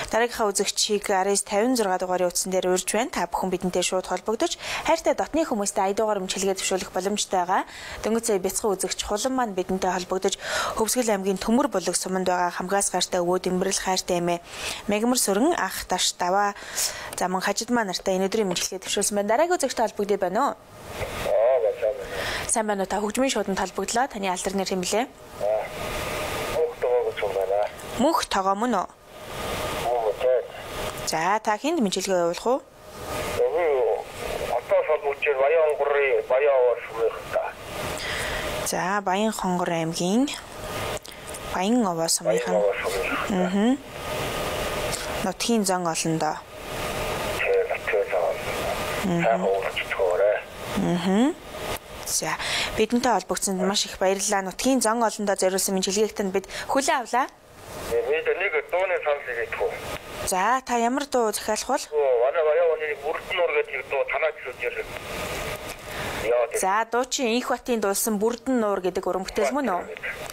Дараагийнхаа үзэгчийг 1956 дугаарын утсан дээр урьж байна. Та бүхэн бидэнтэй шууд холбогдож хайртай дотны хүмүүстэй аядуугаар мэндчилгээ төвшүүлэх боломжтой байгаа. Дөнгөж сая бяцхан үзэгч хулан маань бидэнтэй холбогдож Хөвсгөл аймгийн Төмөр болог суманд байгаа хамгаас гартай өвөө Димбэрэл хайртай эмээ Мегмар сүрэн ах даш даваа заман хажидмаа нартай энэ өдрийн мэндчилгээ төвшүүлсэн байна. Дараагийн үзэгчтэй холбогдъё байна уу? Сайн байна уу? Та хөгжмийн шууданд холбогдлоо. Таны алдар нэр хэм блэ? Мөнх тогоо мөн үү? За та хэнд мэндчилгээ явуулах уу? Одоо солбогдож Баян сумынхаа. За Баян хонгор аймгийн Баян овоо сумынхан. Нутгийн зан олондоо. За бидэнтэй холбогдсонд маш их баярлалаа. Нутгийн зан олондоо зориулсан мэндчилгээгт нь бид хүлээн авлаа. Нэг дууны санал хийгдэх. За та ямар дуу захиалах бол? Манай Баяны Бүрднуур гэдэг дуу танаа зүйлээр. За дуучин Инх Батын дуулсан Бүрдэн нуур гэдэг уран бүтээл мөн үү?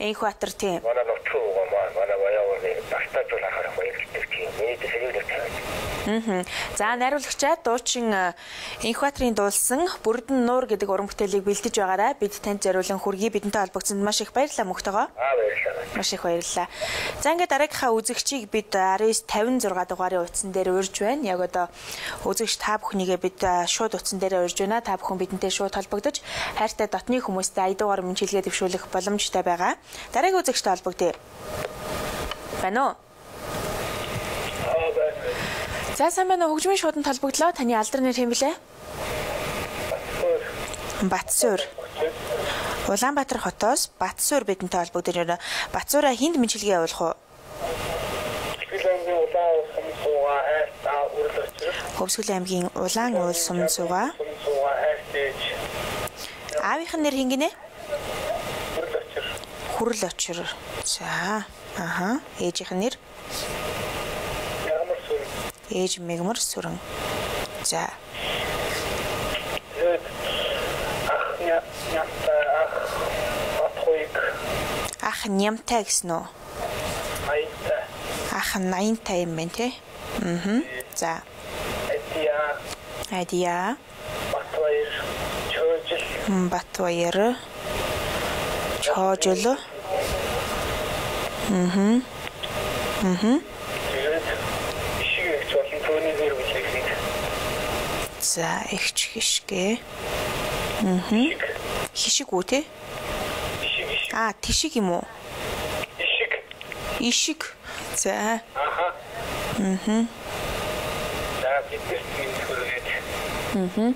Инх Батар тийм. Манай нутгийн манай Баяны багтааж байгаа баярлалтай тийм. Миний дэсрийг тавьж. За найруулагчаа дуучин Инхбаатарын дуулсан Бүрдэн нуур гэдэг уран бүтээлийг бэлдэж байгаараа бид танд зориулан хүргэе. Бидэнтэй холбогдсонд маш их баярлалаа мөхтөгөө. Баярлалаа. Маш их баярлалаа. За ингээд дараагийнхаа үзэгчийг бид 1956 дугаарын утсан дээр урьж байна. Яг одоо үзэгч та бүхнийгээ бид шууд утсан дээр урьж байна. Та бүхэн бидэнтэй шууд холбогдож хайртай дотны хүмүүстэй 80 дугаар мөнчилгээ дэвшүүлэх боломжтой байгаа. Дараагийн үзэгчтэй холбогдъё. Байна уу? За сайн байна уу? Хөгжмийн шууданд холбогдлоо. Таны алдар нэр хэм блэ? Батсуур. Улаанбаатар хотоос Батсуур бидэнтэй холбогдож байна. Батсуураа хинд мэнчилгээ явуулах уу? Хөвсгөл аймгийн Улаан уул сум цугаа. Аавынх нь нэр хин гинэ? Хүрэл очир. За. Аха. Ээжийнх нь нэр? Ээж Мегмар Сүрэн. За. Ах нямтай гэсэн үү? Ах 80-тай юм байна те. За. Адия. Батбаяр. Чожил. За ихч хишгэ. Хишиг үү те? Тишиг юм уу? Ишиг. За. Аха. За биднээс хүргээд.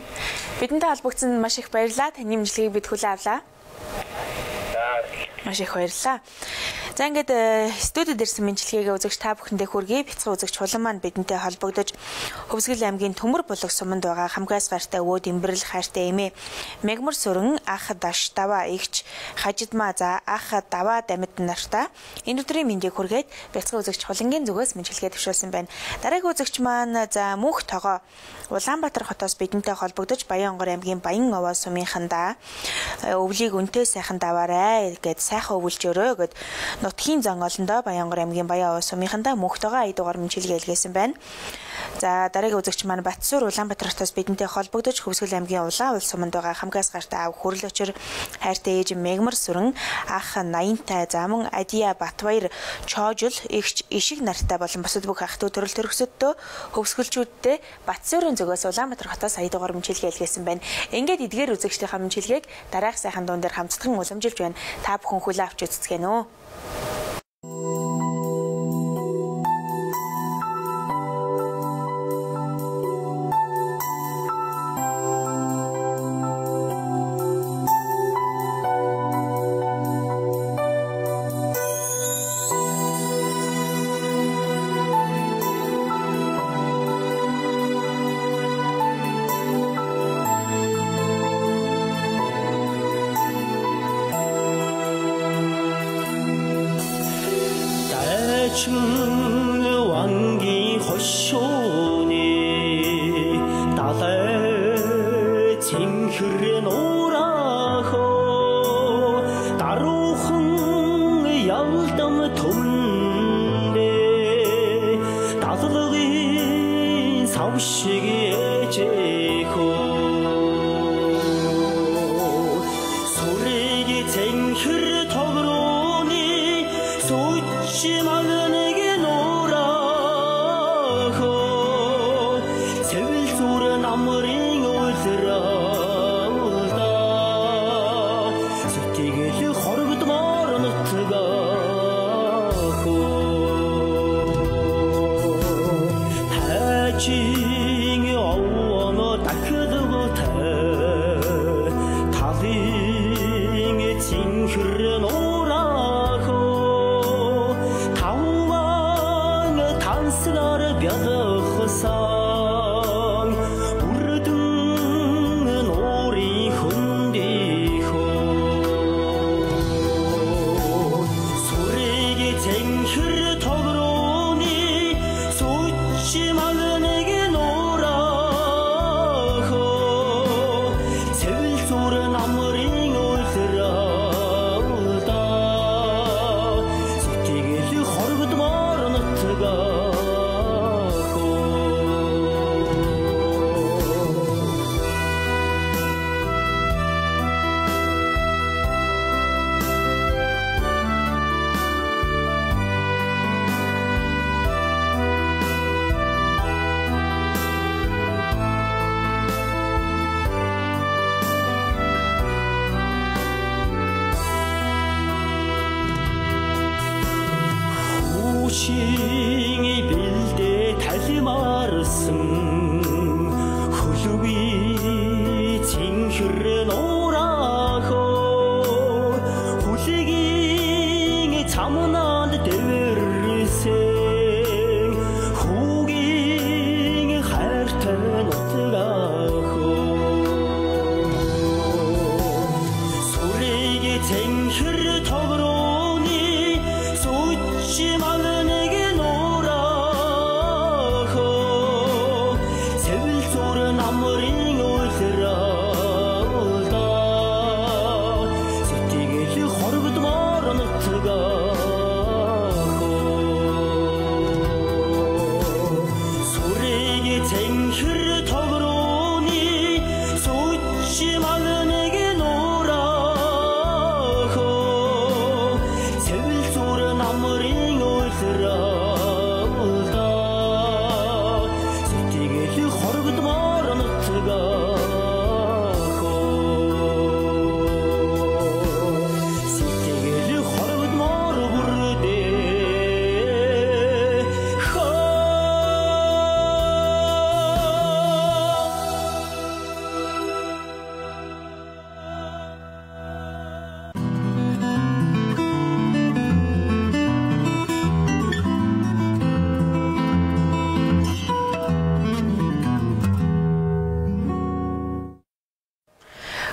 Бидэнтэй холбогдсон маш их баярлалаа. Таны имжлэгийг бид хүлээн авлаа. За. Маш их баярлалаа. За ингээд студид ирсэн мэнчилгээгээ үзэгч та бүхэндээ хүргэе. Бяцхан үзэгч Хулан маань бидэнтэй холбогдож Хөвсгөл аймгийн Төмөр булаг суманд байгаа хамгаас гартай өвөө Дэмбэрэл хайртай эмээ Мегмар Сүрэн ах Даш Даваа игч Хажидмаа за ах Даваа Дамид нартаа энэ өдрийн мэндийг хүргээд бяцхан үзэгч Хулангийн зүгээс мэнчилгээ төвшүүлсэн байна. Дараагийн үзэгч маань за мөнх тогоо Улаанбаатар хотоос бидэнтэй холбогдож Баянгор аймгийн Баян овоо сумынхандаа өвлийг өнтэй сайхан даваарай гэд сайхан өвлж өрөө гэд нутгийн зан олондоо Баянгор аймгийн Баян овоо сумынхандаа мөнхтойгоо 80 дугаар мэнчилгээ илгээсэн байна. За дараагийн үзэгч маань Батсуур Улаанбаатар хотоос бидэнтэй холбогдож Хөвсгөл аймгийн Улаан уул суманд байгаа хамгаас гартай аав Хүрэл очир хайртай ээж Мегмар Сүрэн ах 80-тай замун Адия Батбаяр Чожил игч ишиг нартай болон бусад бүх ах トゥ төрөл төрөсөддөө хөвсгөлчүүдтэй Батсуурын зүгээс Улаанбаатар хотоос 80 дугаар мэнчилгээ илгээсэн байна. Ингээд эдгээр үзэгчдийн мэнчилгээг дараах сайхан дуун дээр хамтдаган уламжилж байна. Та бүхэн хүлээн авч үзцгэнэ үү? 왕기 호쇼니 달에 징그레 노라호 다루흥 양담 톰네 다들이 사우시기에 제호 소리기 징그레 턱으로니 소치마는 남머리 울더라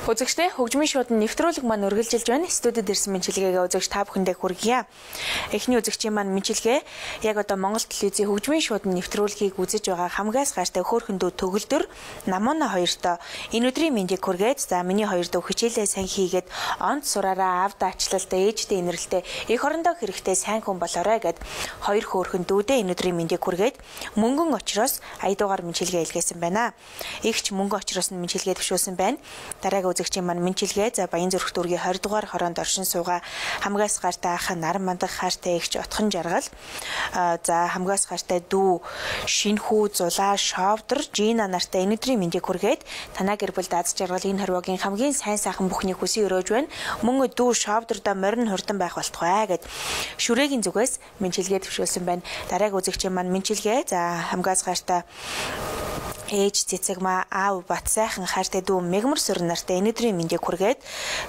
Үзэгчдээ хөгжмийн шуудан нэвтрүүлэг маань үргэлжилж байна. Студид ирсэн мэдлэгээ үзэгч та бүхэндээ хүргье. Эхний үзэгчийн маань мэдлэгээ яг одоо Монгол телевизийн хөгжмийн шуудан нэвтрүүлгийг үзэж байгаа хамгаас гайтай хөөрхөндөө төгөлдөр Намуна хоёртоо энэ өдрийн мэндийг хүргээд за миний хоёр дөө хичээлээ сайн хийгээд онц сураараа авд ачлалтай ээжтэй инэрлэлтэй их орондоо хэрэгтэй сайн хүн болоорой гэд хоёр хөөрхөндүүдээ энэ өдрийн мэндийг хүргээд мөнгөн очроос аядуугаар мэдлэгээ илгээсэн байна. Игч мөнгөн очроос нь мэдлэгээ төвшүүлсэн байна. Дараагийн үзэгчийн маань мэдлэгээ за Баян зүрх дүүргийн 20 дугаар хороонд оршин суугаа хамгаас гайтай ах нар мандах хайртай игч отхон жаргал за хамгаас гайтай дүү шинхүү зулаа шовдор Жина нартай энэ өдрийн мэндийг хүргээд танаа гэр бүл даз жаргал энэ хорвогийн хамгийн сайн сайхан бүхний хүсээ өрөөж байна. Мөн дүү шовдордоо морин хурдан байх болтугай гэд шүрээгийн зүгээс мэдлэгээ төвшүүлсэн байна. Дараагийн үзэгчийн маань мэдлэгээ за хамгаас гайтай ээж цэцэгмаа аав бат сайхан хайртай дүү мегмар сүрэн нартай энэ өдрийн мэндийг хүргээд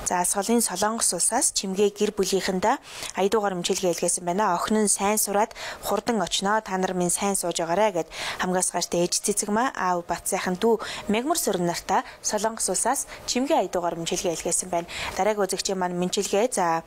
за асгалын солонгос улсаас чимгээ гэр бүлийнхэндээ аядуугаар мэдлэгээ илгээсэн байна. Охин нь сайн сураад хурдан очноо та нар минь сайн сууж байгаарэ гэд хамгаас гайтай ээж цэцэгмаа аав бат сайхан дүү мегмар сүрэн нартай солонгос улсаас чимгээ аядуугаар мэдлэгээ илгээсэн байна. Дараагийн үзэгчийн маань мэдлэгээ за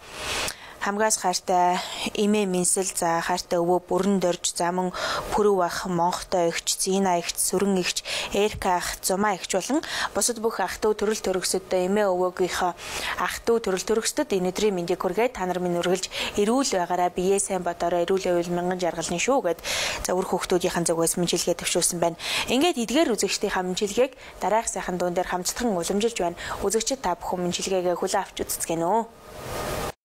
хамгаас хайртай эмээ минсэл за хайртай өвөө бүрэн дөрж за мөн пүрв ах монхтой игч зина игч сүрэн игч эрка ах зумаа игч болон бусад бүх ах トゥ төрөл төрөсөдөө эмээ өвөөгийнхөө ах トゥ төрөл төрөсөдөд энэ өдрийн мэндийг хүргээд та нар минь үргэлж эрүүл байгаараа биеэ сайн бодоорой эрүүл байвал мянган жаргалны шүү гэд за үр хүүхдүүдийн зүгээс мэдлэгээ төвшүүлсэн байна. Ингээд эдгээр үзэгчдийн мэдлэгээг дараах сайхан дуун дээр хамтдхан уламжилж байна. Үзэгчид та бүхэн мэдлэгээгээ хүлээн авч үзцгэнэ.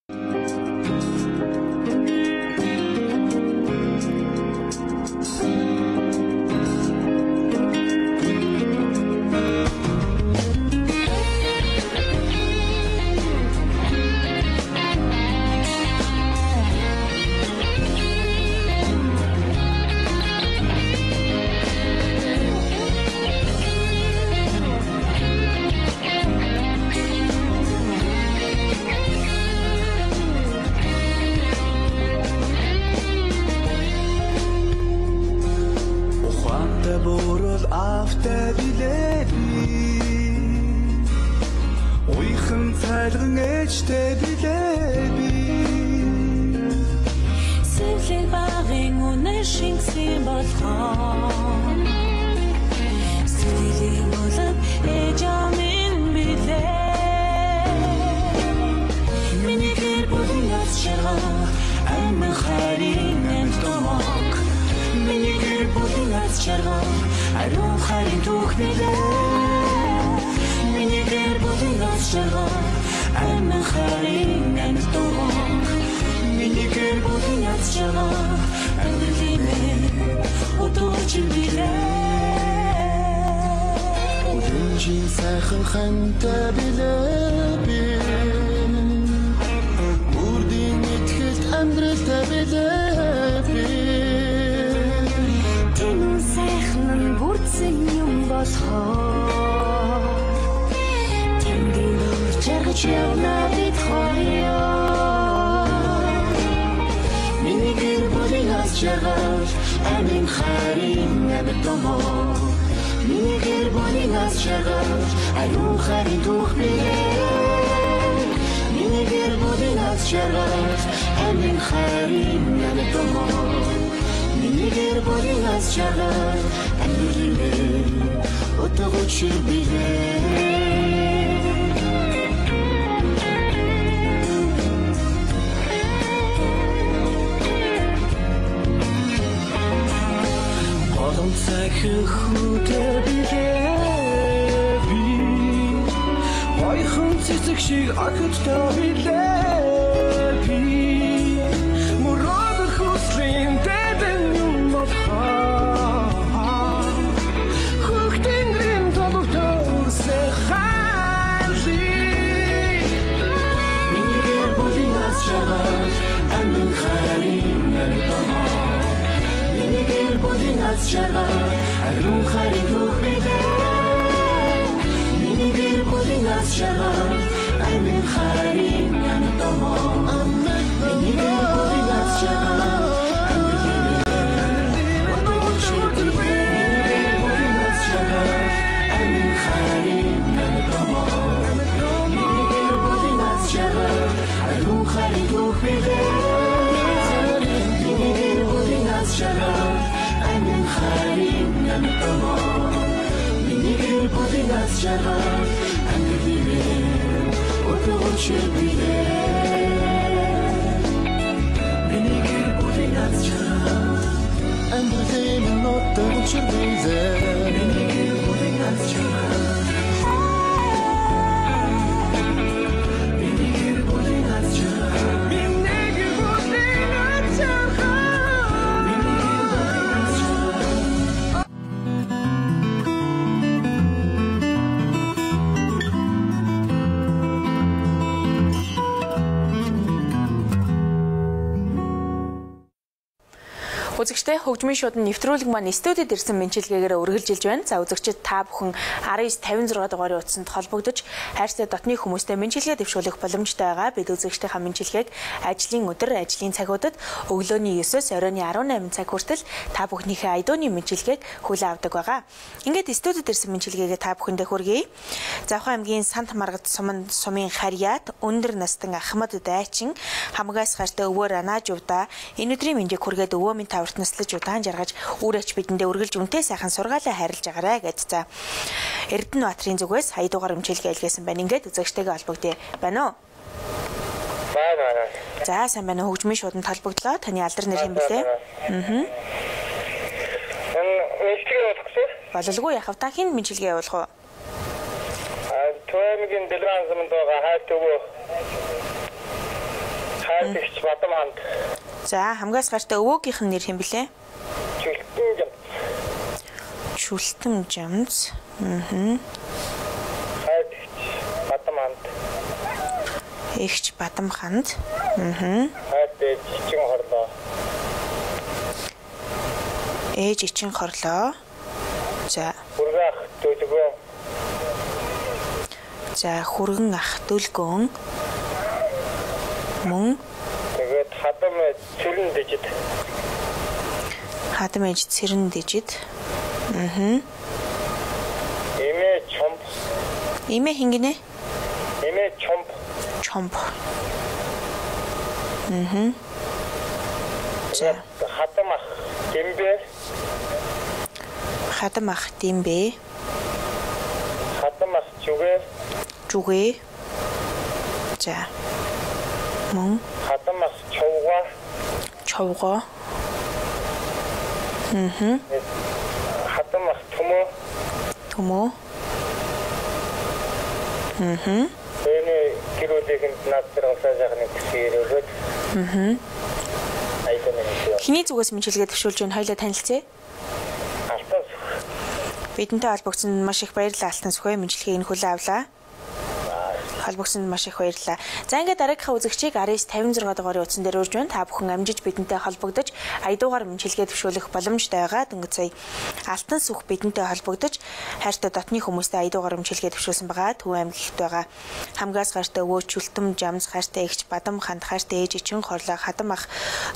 잘한 하늘님의 어려운 죄비에 미니길 보리 나처럼 안들대는 어떤 죄비에 미니길 보리 나처럼 Үзэгчтэй хөгжмийн шууд нэвтрүүлэг маань студид ирсэн мэнчилгээгээр үргэлжилж байна. За үзэгчид та бүхэн 1956 дугаарын утсанд холбогдож хайртай дотны хүмүүстэй мэнчилгээ дэвшүүлэх боломжтой байгаа. Бид үзэгчдийнхаа мэнчилгээг ажлын өдөр, ажлын цагуудад өглөөний 9-с оройн 18 цаг хүртэл та бүхнийхээ айдууны мэнчилгээг хүлээн авдаг байгаа. Ингээд студид ирсэн мэнчилгээгээ та бүхэндээ хүргэе. Завхан аймгийн Сант Маргад сумын Харьяат өндөр настан Ахмад Дайчин хамгаас гартай өвөр Анаажувда энэ өдрийн мэндийг хүргээд өвөө минь таварт наслаж удаан жаргаж үүрээч бидэндээ үргэлж үнтэй сайхан сургаалаа хайрлаж агараа гэж. За Эрдэнэ Баатрийн зүгээс хайдуугаар мэнчилгээ илгээсэн байна. Ингээд үзэгчтэйгээ холбогдъё байна уу? Байна. За сайн байна уу? Хөгжмийн шууданд холбогдлоо. Таны алдар нэр хэм бэлээ? Мэнчилгээ болох шүү. Бололгүй яхав та хин мэнчилгээ явуулах уу? Туэмгийн дэлгэн замд байгаа хайт өвөө. Хайртагч Бадам ханд. За хамгаас гартай өвөөгийнх нь нэр хэм бэлээ? Чүлтэн жамц. Хайртагч Бадам ханд. Эгч Бадам ханд. Хайртай Ичин хорлоо. Ээж Ичин хорлоо. За. Хүргэн ах дөлгөө. За хүргэн ах дөлгөн. Мөн Тэгээд хадам цэрэн дэжид. хадам ээж цэрэн дэжид. Эмээ чомп. Эмээ хингинэ? Эмээ чомп. Чомп. За хадам ах дэмбэ. Хадам ах дэмбэ. Хадам ах жүгэ. Жүгэ. За. Мөн Хадам ах човга. човго. Хадам ах төмөө. Төмөө. Эний гэрүүлэхэнд над зэрэгсаа жахны төсөөрөөд. Айдэнэ. Хиний зүгээс мэнчилгээ төвшүүлж байна. Хоёлаа танилцъя. Алтан. Бидэнтэй холбогдсон маш их баярлалаа. Алтан сүхэ мэнчилгээг нь хүлээн авлаа. Холбогдсонд маш их баярлалаа. За ингээд дараагийнхаа үзэгчийг 1956 дугаарын утсан дээр урьж байна. Та бүхэн амжиж бидэнтэй холбогдож айдуугаар мэнчилгээ төвшүүлэх боломжтой байгаа. Дөнгөж сая Алтан сүх бидэнтэй холбогдож хайртай дотны хүмүүстэй айдуугаар мэнчилгээ төвшүүлсэн байгаа. Төв аймагт байгаа хамгаас гартай өвөө Чүлтэм Жамс, хайртай эгч Бадам ханд, хайртай ээж Ичин хорлоо, хадам ах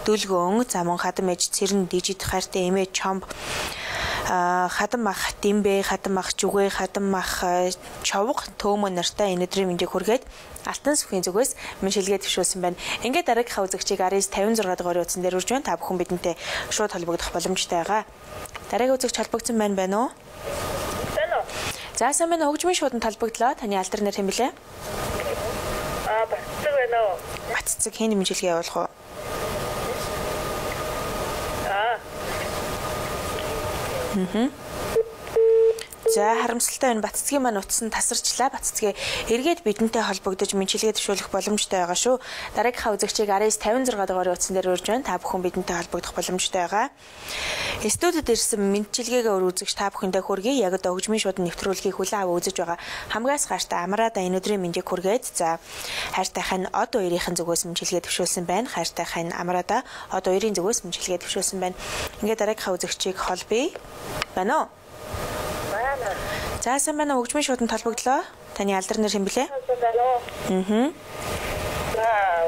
дөлгөн, замун хадам ээж цэрэн дижид, хайртай эмээ чомп, хадам ах дэмбэ, хадам ах жүгэ, хадам ах човг төөмө нартай энэ өдрийн мэндийг хүргээд Алтан сүхийн зүгээс мэнчилгээ төвшүүлсэн байна. Ингээд дараагийнхаа үзэгчийг 1956 дугаарын утсан дээр урьж байна. Та бүхэн бидэнтэй шууд холбогдох боломжтой байгаа. Дараагийн үзэгч холбогдсон байна уу? Байна уу? За сайн байна уу? Хөгжмийн шууданд холбогдлоо. Таны алдар нэр хэм бэлээ? Баццэг байна уу? Баццэг хэн мэнчилгээ явуулах уу? За харамсалтай байна. Баццгийн маань утсан тасарчлаа. Баццгээ эргээд бидэнтэй холбогдож мэнчилгээ төвшүүлэх боломжтой байгаа шүү. Дараагийнхаа үзэгчийг 1956 дугаарын утсан дээр урьж байна. Та бүхэн бидэнтэй холбогдох боломжтой байгаа. Студид ирсэн мэнчилгээгээ өр үзэгч та бүхэндээ хүргэе. Яг одоо хөгжмийн шууд нэвтрүүлгийг хүлээн аваа үзэж байгаа. Хамгаас гартай Амраада энэ өдрийн мэндийг хүргээд за хайртайхаа нь од хоёрын зүгээс мэнчилгээ төвшүүлсэн байна. Хайртайхаа нь Амраада од хоёрын зүгээс мэнчилгээ төвшүүлсэн байна. Ингээд дараагийнхаа үзэгчийг холбъё. Байна уу? За сайн байна уу? Хөгжмийн шууданд холбогдлоо. Таны алдар нэр хэм бэлээ?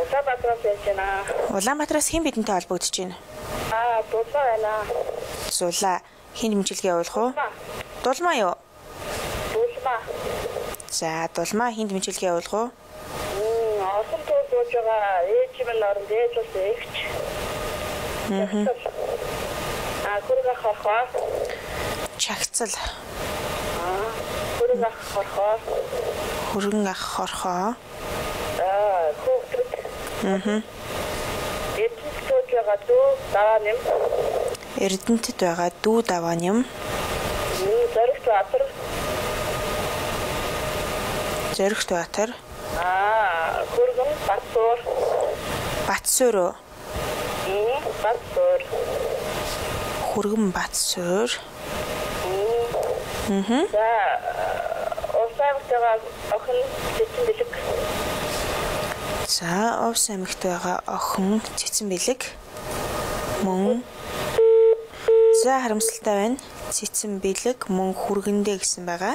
Улаанбаатараас явж байна. Улаанбаатараас хэн бидэнтэй холбогдож байна? Дулмаа байна. Зулаа. Хэн мэнчилгээ явуулах уу? Дулмаа юу? Дулмаа. За дулмаа хэн мэнчилгээ явуулах уу? Олон туулж байгаа ээж минь оронд ээж ус эгч. Хүргэн хахаа. Чагцал. Хүргэн ах хорхоо. Хөргөн ах хорхоо. Хүүхдүүд. Эрдэнэтэд байгаа дүү даваа нэм. Эрдэнэтэд байгаа дүү даваа нэм. Зоригт Баатар. Зоригт Баатар. Хөргөн Батсуур. Батсуур уу? Батсуур. Хөргөн Батсуур. За Овсаймгтайгаа охин Цэцэн Бэлэг. За Овсаймгтайгаа охин Цэцэн Бэлэг. Мөн. За харамсалтай байна. Цэцэн Бэлэг мөн хүргэндээ гэсэн байгаа.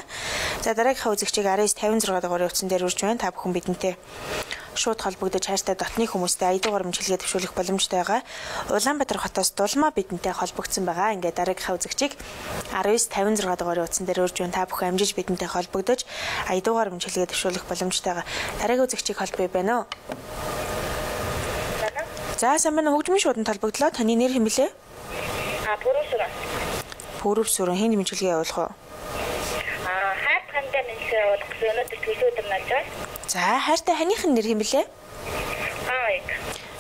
За дараагийнхаа үзэгчийг 1956 дугаарыг утсан дээр үрж байна. Та бүхэн бидэнтэй шууд холбогдож хайртай дотны хүмүүстэй аядуугаар мэмчилгээ төвшүүлэх боломжтой байгаа. Улаанбаатар хотоос Дулмаа бидэнтэй холбогдсон байгаа. Ингээд дараагийнхаа үзэгчийг 1956 дугаарыг утсан дээр үрж байна. Та бүхэн амжиж бидэнтэй холбогдож аядуугаар мэмчилгээ төвшүүлэх боломжтой байгаа. Дараагийн үзэгчийг холбоё байна уу? За сайн байна уу? Хөгжмийн шууданд холбогдлоо. Таны нэр хэн блэ? Пүрвсүрэн. Пүрвсүрэн хэн мэмчилгээ явуулах вэ? Хайрт хандаа мэмчилгээ явуулах гэсэн өнөөдөр төлөвлөдөр наж байна. За хайртай ханых нэр хэн блэ? Хаяг.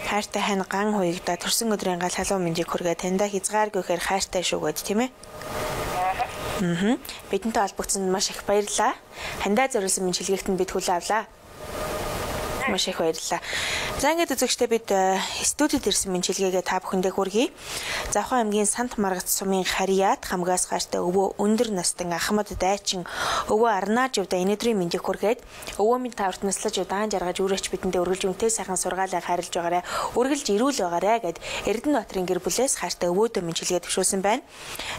Хайртай хань ган хуйгда төрсөн өдрийн гал халуун мэндийг хүргээ таньда хязгааргүй ихээр хайртай шүүгээд тийм ээ. Бидэнтэй холбогдсонд маш их баярлалаа. Хандаа зориулсан мэмчилгээгт нь бид хүлээн авлаа. Маш их баярлалаа. За ингээд үзэгчдээ бид студид ирсэн мэмчилгээгээ та бүхэндээ хүргэе. Завхан аймгийн Сант Маргац сумын Харьяат хамгаас гаштай өвөө өндөр настан Ахмад дайчин өвөө Арнаажвда энэдрийн мэндийг хүргээд өвөө минь таврт наслаж удаан жаргаж үрээч бидэндээ өргөлж үнтэй сайхан сургаалаа хайрлж байгаарэ. Үргэлж ирүүл байгаарэ гэд Эрдэнэбаатарын гэр бүлээс гаштай өвөөдөө мэмчилгээ төвшүүлсэн байна.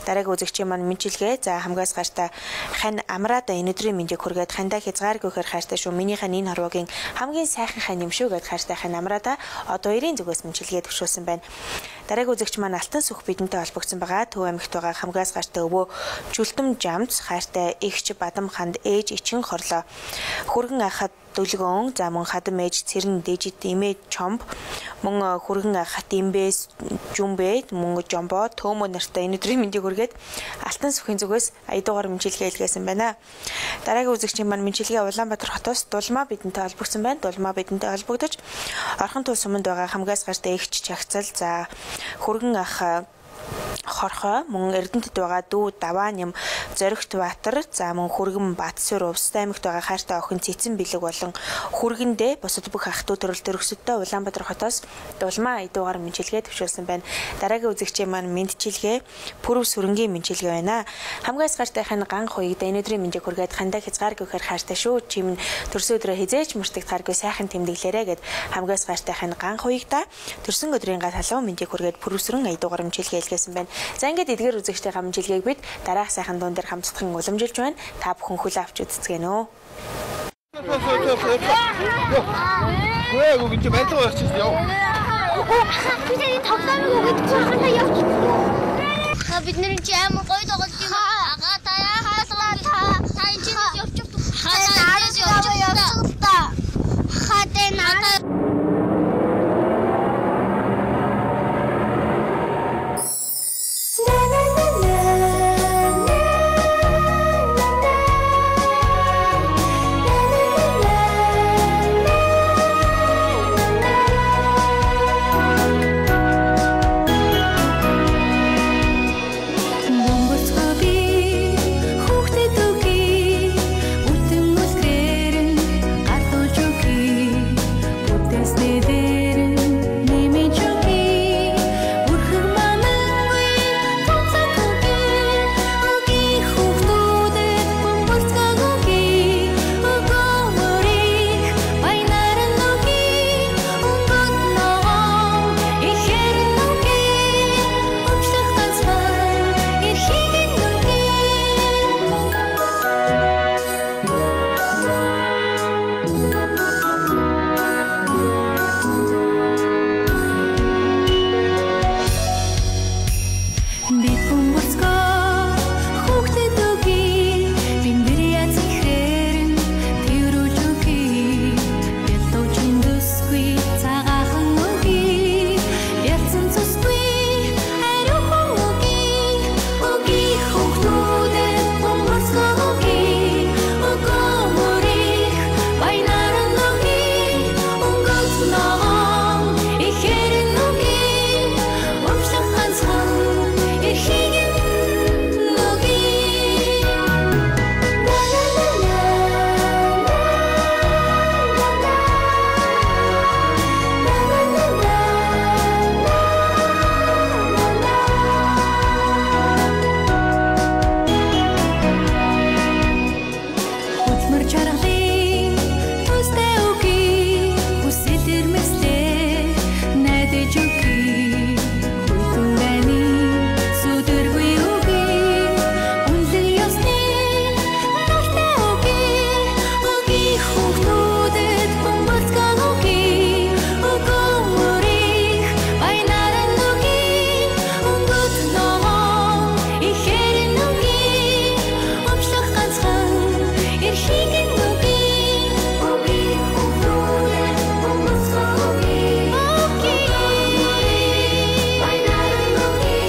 Дараагийн үзэгчийн маань мэмчилгээ за хамгаас гаштай хань Амраада энэдрийн мэндийг хүргээд хандаа хязгааргүйхээр хайртай шүү. Минийхэн энэ хорвогийн хамгийн сайхан хань юм шүү гэд хайртай Амраада одоо 2-ын зүгээс мэмчилгээ төвшүүлсэн байна. Дараагийн үзэгч маань Алтан сүх бидэнтэй холбогдсон байгаа. Төв аймагт байгаа хамгаас гаштай өвөө Жүлтэм Жамц хайртай эгч Бадам ханд ээж Ичин хорлоо. Хүргэн ахад Дүлгөн за мөн хадам ээж Цэрэн Дэжид имээ Чомб мөн хүргэн ахад Имбэс Жумбэ мөн Жомбо Төөмө нартай энэ өдрийн мэндийг хүргээд Алтан сүхийн зүгээс аядуугаар мэмчилгээ илгээсэн байна. Дараагийн үзэгчийн маань мэмчилгээ Улаанбаатар хотоос Дулмаа бидэнтэй холбогдсон байна. Дулмаа бидэнтэй холбогдож Орхон төв суманд байгаа хамгаас гаштай эгч Чагцал за хүргэн ах хорхоо мөн Эрдэнэтэд байгаа дүү даваа нэм Зоригт Баатар за мөн хүргэн Батсуур Увстай аймагт байгаа хайртай охин Цэцэн Бэлэг болон хүргэндээ бусад бүх ах トゥ төрөл төрөсөдтэй Улаанбаатар хотоос Дулмаа аядуугаар мэмчилгээ төвшүүлсэн байна. Дараагийн үзэгчийн маань мэдчилгээ Пүрвсүрэнгийн мэмчилгээ байна. Хамгаас гаштай хань ган хуйгда энэ өдрийн мэндийг хүргээд хандаа хязгааргүйхээр хайртай шүү. Чимэн төрсөн өдрөө хизээч мөртөгдөхааргүй сайхан тэмдэглээрэ гэд хамгаас гаштай хань ган хуйгда төрсөн өдрийн гал халуун мэндийг хүргээд Пүрвсүрэн аядуугаар мэмчилгээ илгээсэн байна. За ингээд эдгээр үзэгчтэй хамжилгээг бид дараах сайхан дуун дээр хамтдахын уламжилж байна. Та бүхэн хүлээ авч үзцгээнэ үү. 왜 거기 좀 멘트가 왔었어요? 비상이 덕담을 거기 하나 여기. бидний чи амар гоё тоглож юм. Агатая хаалгаа та энэ явчих. Хадаас явчих та. Хадаа надаа чаргалын төстэй үгүй хүсэл эрмэстэй найдаж үгүй хүйтүрэний сүдэргүй үгүй үнлэг ёсны нартай үгүй үгүй хүүхдүүдэд бомбацган үгүй үгөөрих байнаран үгүй өнгөт ногоон ихээр үгүй өмшлөх ганцхан эрхийг үгүй үгүй хүүхдүүдэд бомбацган үгүй байнаран үгүй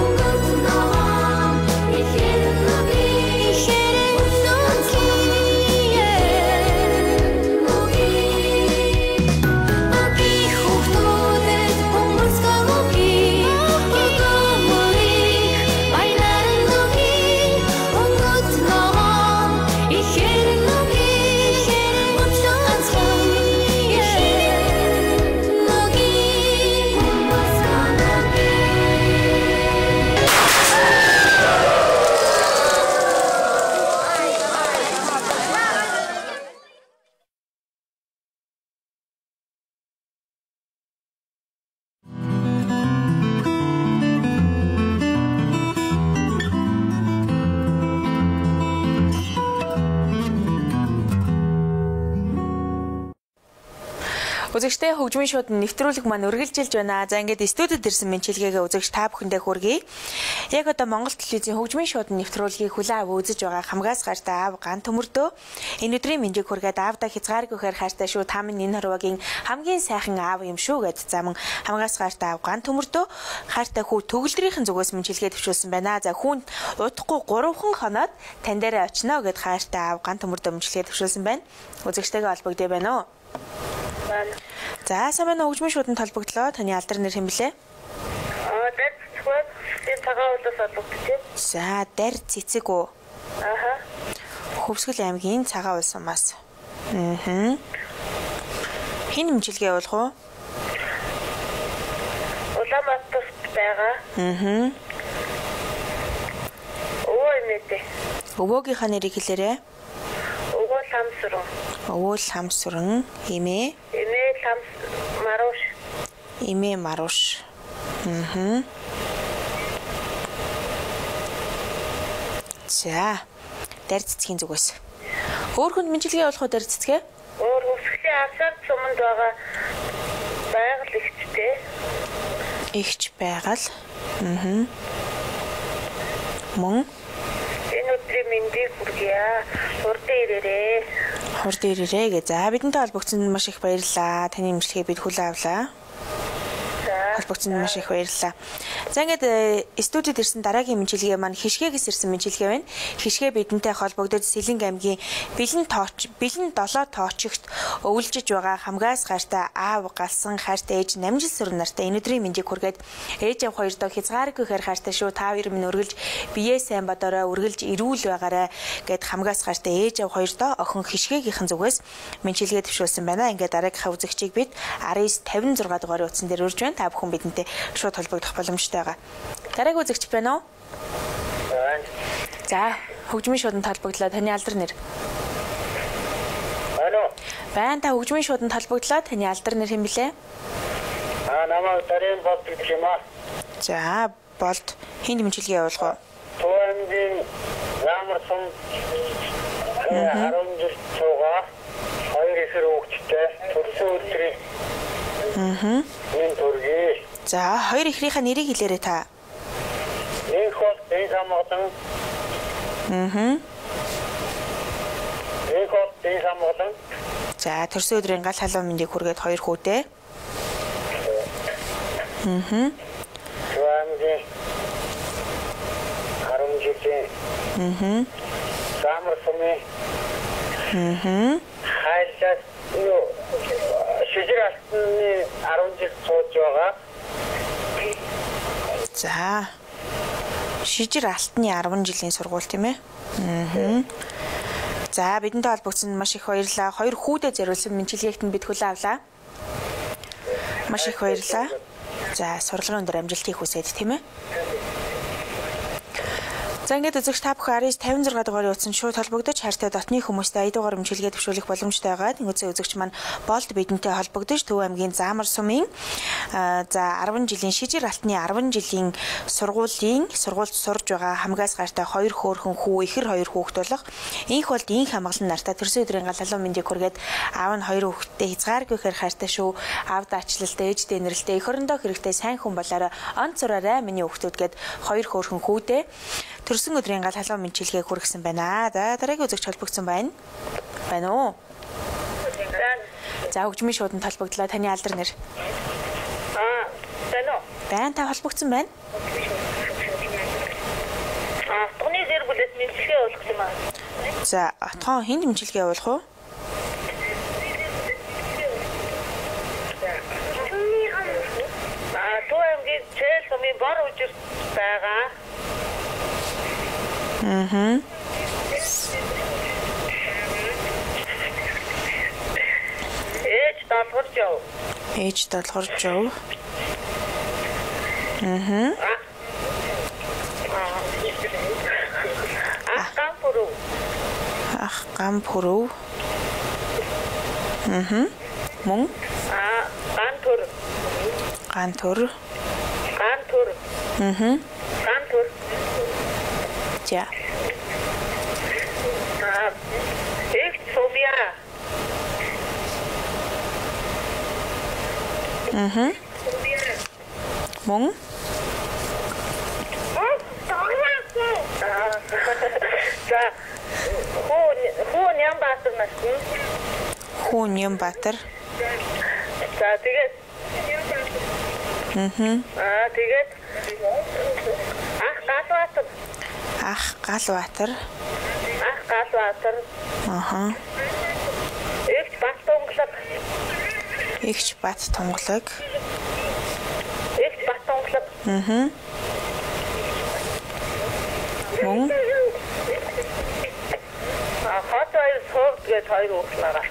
өнгөт ногоон ихээр үгүй Үзэгчтэй хөгжмийн шууд нэвтрүүлэг маань үргэлжилж байна. За ингээд студид ирсэн мэнчилгээгээ үзэгч та бүхэндээ хүргэе. Яг одоо Монгол телевизийн хөгжмийн шууд нэвтрүүлгийг хүлээн авч үзэж байгаа хамгаас гартай аав ган төмөрдөө энэ өдрийн мэндийг хүргээд аавда хязгааргүйгээр хайртай шүү. Та минь энэ хорвогийн хамгийн сайхан аав юм шүү гэд замун хамгаас гартай аав ган төмөрдөө хайртай хүү төгөлдрийнхэн зүгээс мэнчилгээ төвшүүлсэн байна. За хүн удахгүй 3 хоноод тань дээрээ очино гэд хайртай аав ган төмөрдөө мэнчилгээ төвшүүлсэн байна. Үзэгчтэйгээ холбогдъё байна уу? За сайн байна уу? Хөгжмийн шууданд холбогдлоо. Таны алдар нэр хэн блэ? Дар цэцэг энэ цагаан улаас олгогдчих. За, дар цэцэг үү? Аха. Хөвсгөл аймгийн цагаан улс сумаас. Хин хэмжилгээ болох уу? Улаанбаатарт байгаа. Өвөө эмээтэй. Өвөөгийнхаа нэрийг хэлээрэй. Өвөө Ламсрын. Өвөө Ламсрын, эмээ. Эмээ Маруш. Эмээ Маруш. За, дар цэцгийн зүгээс. Өөр хүнд мэнчилгээ болох уу дар цэцгээ? Өөр хөвсгөлийн авсаар суманд байгаа байгаль ихтэй. Ихч байгаль. Мөн Энэ өдрийн мэндийг хүргье. Хурдан ирээрээ. Хурдан ирээрээ гэ. За бидэнтэй холбогдсонд маш их баярлалаа. Таны мэнчилгээ бид хүлээн авлаа. Холбогдсонд маш их баярлалаа. За ингээд студид ирсэн дараагийн мэнчилгээ маань хишгээгээс ирсэн мэнчилгээ байна. Хишгээ бидэнтэй холбогдож Сэлэнг аймгийн бэлэн 7 тоочигт өвлжиж байгаа хамгаас гартай аав галсан хайртай ээж намжил сүрэн нартай энэ өдрийн мэндийг хүргээд ээж аав хоёр доо хязгааргүйгээр хайртай шүү. Та хоёр минь үргэлж бие сайн бодорой, үргэлж эрүүл байгаарай гэд хамгаас гартай ээж аав хоёр доо охин хишгээгийнхэн зүгээс мэнчилгээ төвшүүлсэн байна. Ингээд дараагийнхаа үзэгчийг бид 1956 дугаарыг утсан дээр урьж байна. Та бүхэн бидэнтэй шууд холбогдох боломжтой байгаа. Дараагийн үзэгч байна уу? За, хөгжмийн шууданд холбогдлоо. Таны алдар нэр? Байна. Та хөгжмийн шууданд холбогдлоо. Таны алдар нэр хэн блэ? Намайг Дарин Болд гэх юм аа. За, Болд. Хинд мэнчилгээ явуулах уу? Туангийн Ламарсан 10 жил цугаа 2 ихэр хүүхэдтэй төрсөн өдрийн энэ төргий. За, хоёр ихрийнхаа нэрийг хэлээрэй та. Энэ хол энэ самгон. Энэ хол энэ самгон. За, төрсөн өдрийн гал халуун мэндийг хүргээд хоёр хүүтэй. Туангийн 10 жилийн. Самарсны. Хайлаас шижир алтны 10 жил сууж байгаа. За. Шижир алтны 10 жилийн сургууль тийм ээ. За, бидэнтэй холбогдсон маш их баярлалаа. Хоёр хүүдэд зориулсан мэнчилгээгт нь бид хүлээн авлаа. Маш их баярлалаа. За, сурлагын өндөр амжилтыг хүсээд тийм ээ. За ингээд үзэгч та бүхэн 56 дугаар утсан шууд холбогдож хайртай дотны хүмүүстэй аяд дугаар имчилгээ төвшүүлэх боломжтой байгаа. Тэнгуүцээ үзэгч маань болд бидэнтэй холбогдож Төв аймгийн Заамар сумын за 10 жилийн шижир алтны 10 жилийн сургуульд сурж байгаа хамгаас гайтай 2 хөөрхөн хүү ихэр 2 хүүхэд болох инх болд инх хамгаалсан нартай төрсөн өдрийн гал халуун мэндийг хүргээд аав нь 2 хүүхэдтэй хязгааргүйхээр хайртай шүү. Аав даачлалтай ээжтэй нэрэлтэй эх орондоо хэрэгтэй сайн хүн болоорой онц зураарай миний хүүхдүүд гээд 2 хөөрхөн хүүдээ төрсөн өдрийн гал халуун мэнчилгээ хүргэсэн байна. За дараагийн үзэгч холбогдсон байна. Байна уу? За хөгжмийн шууданд холбогдлоо. Таны алдар нэр? байна уу? Байна, та холбогдсон байна. Отгоны зэр бүлэс мэнчилгээ явуулах юм аа. За, отгон хэнд мэнчилгээ явуулах уу? Төв аймгийн Чээл сумын бор үжирт байгаа. Ээж долгорж яв. Ээж долгорж яв. Ах гам пүрүү. Мөн? Гантур. За. Их сумья. Мөн? За. Хүү Нямбатар насны. Хүү Нямбатар. За тэгээд. Тэгээд Ах Галбаатар. Игч Бат Тунгалаг. Мөн? Хот хоёр суур гээд 2 хүүхэд байгаа.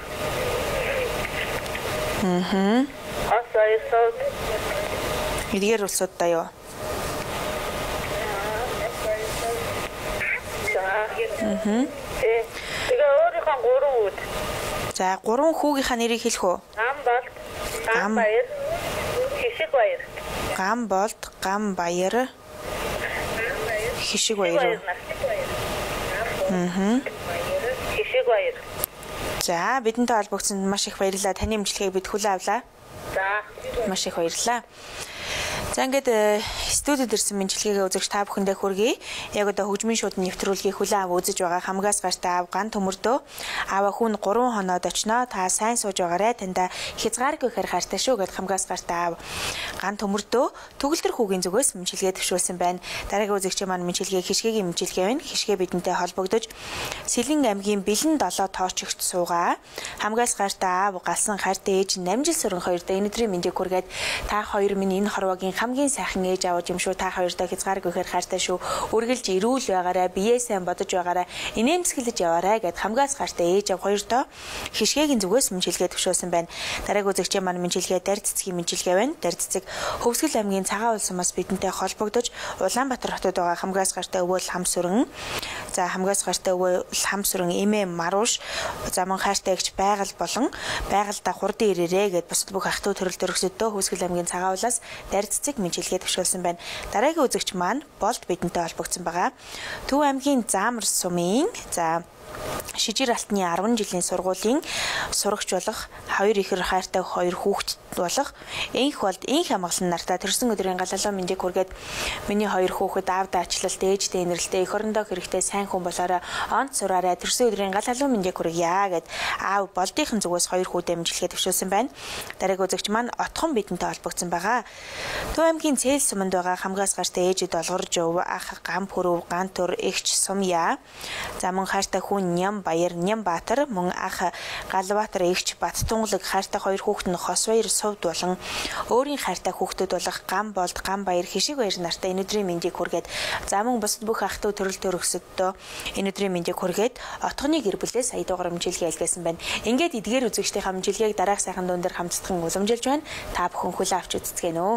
Хот хоёр суур. Эдгээр улсуудаа юу? Тэгээ өөрийнхөө 3 хүүхэд. За 3 хүүгийнхаа нэрийг хэлэх үү? Гамбаяр, Хишигбаяр. Гамболд, Гамбаяр. Хишигбаяр. Хишигбаяр. За бидэнтэй холбогдсонд маш их баярлалаа. Таны эмчилгээг бид хүлээн авлаа. За маш их баярлалаа. За ингээд студид ирсэн мэнчилгээгээ үзэгч та бүхэндээ хүргэе. Яг одоо хөгжмийн шууд нэвтрүүлгийг хүлээн аваа үзэж байгаа хамгаас гартаа аав ган төмөрдөө аава хүн 3 хоноод очноо. Та сайн сууж байгаарэ. Танда хязгааргүй хэр хайртай шүү гэд хамгаас гартаа аав ган төмөрдөө төгөлдөр хүүгийн зүгээс мэнчилгээ төвшүүлсэн байна. Дараагийн үзэгчийн маань мэнчилгээ хишгээгийн мэнчилгээ байна. Хишгээ бидэнтэй холбогдож Сэлэн аймгийн Бэлэн 7 тоочгт суугаа. Хамгаас гартаа аав галсан хайртай ээж 8 жил сүрэн хоёртой энэ өдрийн мэндийг хүргээд та хоёр минь энэ хорвогийн хамгийн сайхан ээж аваад юм шүү. Та хоёрдоо хязгааргүйхээр хайртай шүү. Үргэлж эрүүл байгаарай, биеэ сайн бодож байгаарай, инээмсэглэж яваарай гэд хамгаас гартаа ээж ав хоёрдоо хишгээгийн зүгээс мэнчилгээ төвшүүлсэн байна. Дараагийн үзэгчийн маань мэнчилгээ Дарь цэцгийн мэнчилгээ байна. Дарь цэцэг Хөвсгөл аймгийн Цагаан улсаас бидэнтэй холбогдож Улаанбаатар хотод байгаа хамгаас гартаа өвөл хам сүрэн. За хамгаас гартаа өвөл хам сүрэн эмээ Маруш замун хайртай эгч байгаль болон байгальдаа хурдан ирээрээ гэд бусад бүх ах トゥ төрөл төрөсөдөө Хөвсгөл аймгийн Цагаан улсаас Дарь цэцэг мэнчилгээ төвшүүлсэн байна. Дараагийн үзэгч маань болд бидэнтэй холбогдсон байгаа. Төв аймгийн Заамар сумын за шижир алтны 10 жилийн сургуулийн сурагч болох 2 ихэр хайртай 2 хүүхэд болох инх болд инх хамгаалсан нартай төрсөн өдрийн гал халуун мэндийг хүргээд миний 2 хүүхэд аав даачлалт ээжтэй нэрэлтэй эх орондоо хэрэгтэй сайн хүн болоорой онц сураарай төрсөн өдрийн гал халуун мэндийг хүргье гэд аав болдынхын зүгээс 2 хүүдэд мэнчилгээ төвшүүлсэн байна. Дараагийн үзэгч маань отхон бидэнтэй холбогдсон байгаа. Төв аймгийн Цээл суманд байгаа хамгаас гартаа ээжэд олгорж өв ах гам пүрүү гантур эгч сумья замун хайртай хүн Нямбаяр Нямбатар мөн ах Галбаатар эгч Бат Тунгалаг хайртай 2 хүүхэд нь Хосбаяр Сувд болон өөрийн хайртай хүүхдүүд болох Гамболд Гамбаяр Хишигбаяр нартай энэ өдрийн мэндийг хүргээд за мөн бусад бүх ах トゥ төрөл төрөсөдөө энэ өдрийн мэндийг хүргээд отгоны гэр бүлээс сая дугаар мэнчилгээ илгээсэн байна. Ингээд эдгээр үзэгчдийн мэнчилгээг дараах сайхан дуун дээр хамтдагхан уламжилж байна. Та бүхэн хүлээн авч үзцгээнэ үү.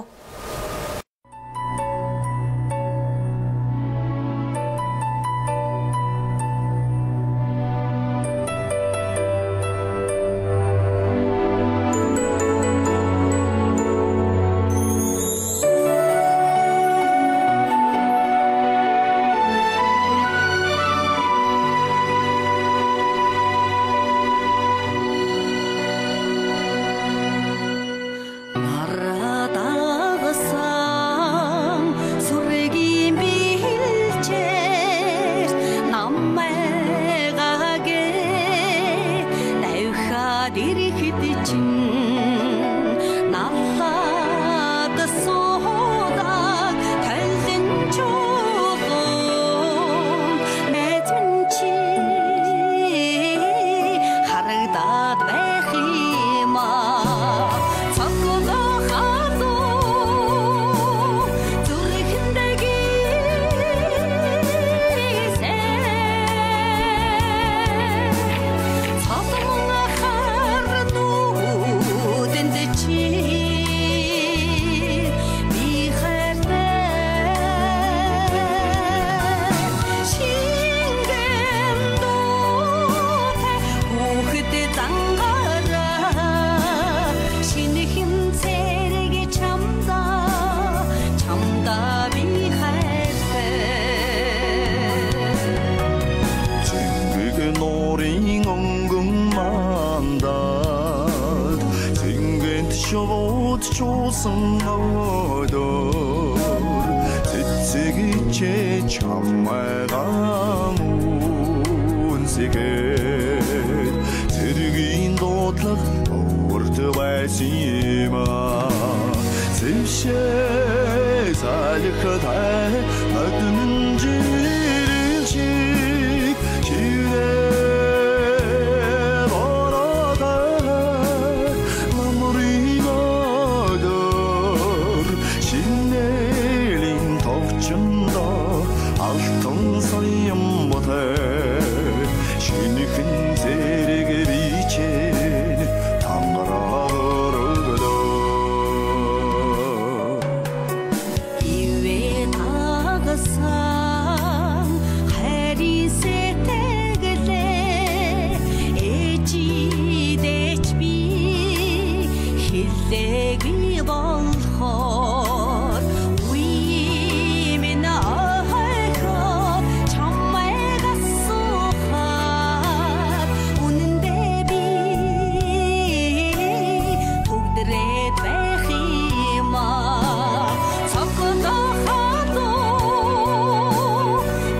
надад ирэхэд чинь наллаад суудаг талын чуулган найз минь чи харагдаад байх юм аа цогцолоо хазуу зүрхэндээ цаасмаа харнууд чи би хайртай шингэн дуутай хүүхэд зангараа шинэ хэмцэрэг чамда би хайртай Цэнгэг нуурын онгон мандаад цэнгэнт шууд чуусан өдөр цэцэг чамайгаан үнсгээд цэргийн дуудлага өөрт байсан юм зэмшээ залхтай надмын жирийн шиг чирээ бороо намрын одор шинэлийн товчондо алтан соём ботой шинэхэн зэрэг бичэн тангараар өгдөө ивэ тагасан хайрын сэтгэлээ ээжидэж би хилээгүй болохоор минь ахайхаа чамайгаас сухаар үнэндээ би төгдрээд байх юм аа цогцолоо хазуу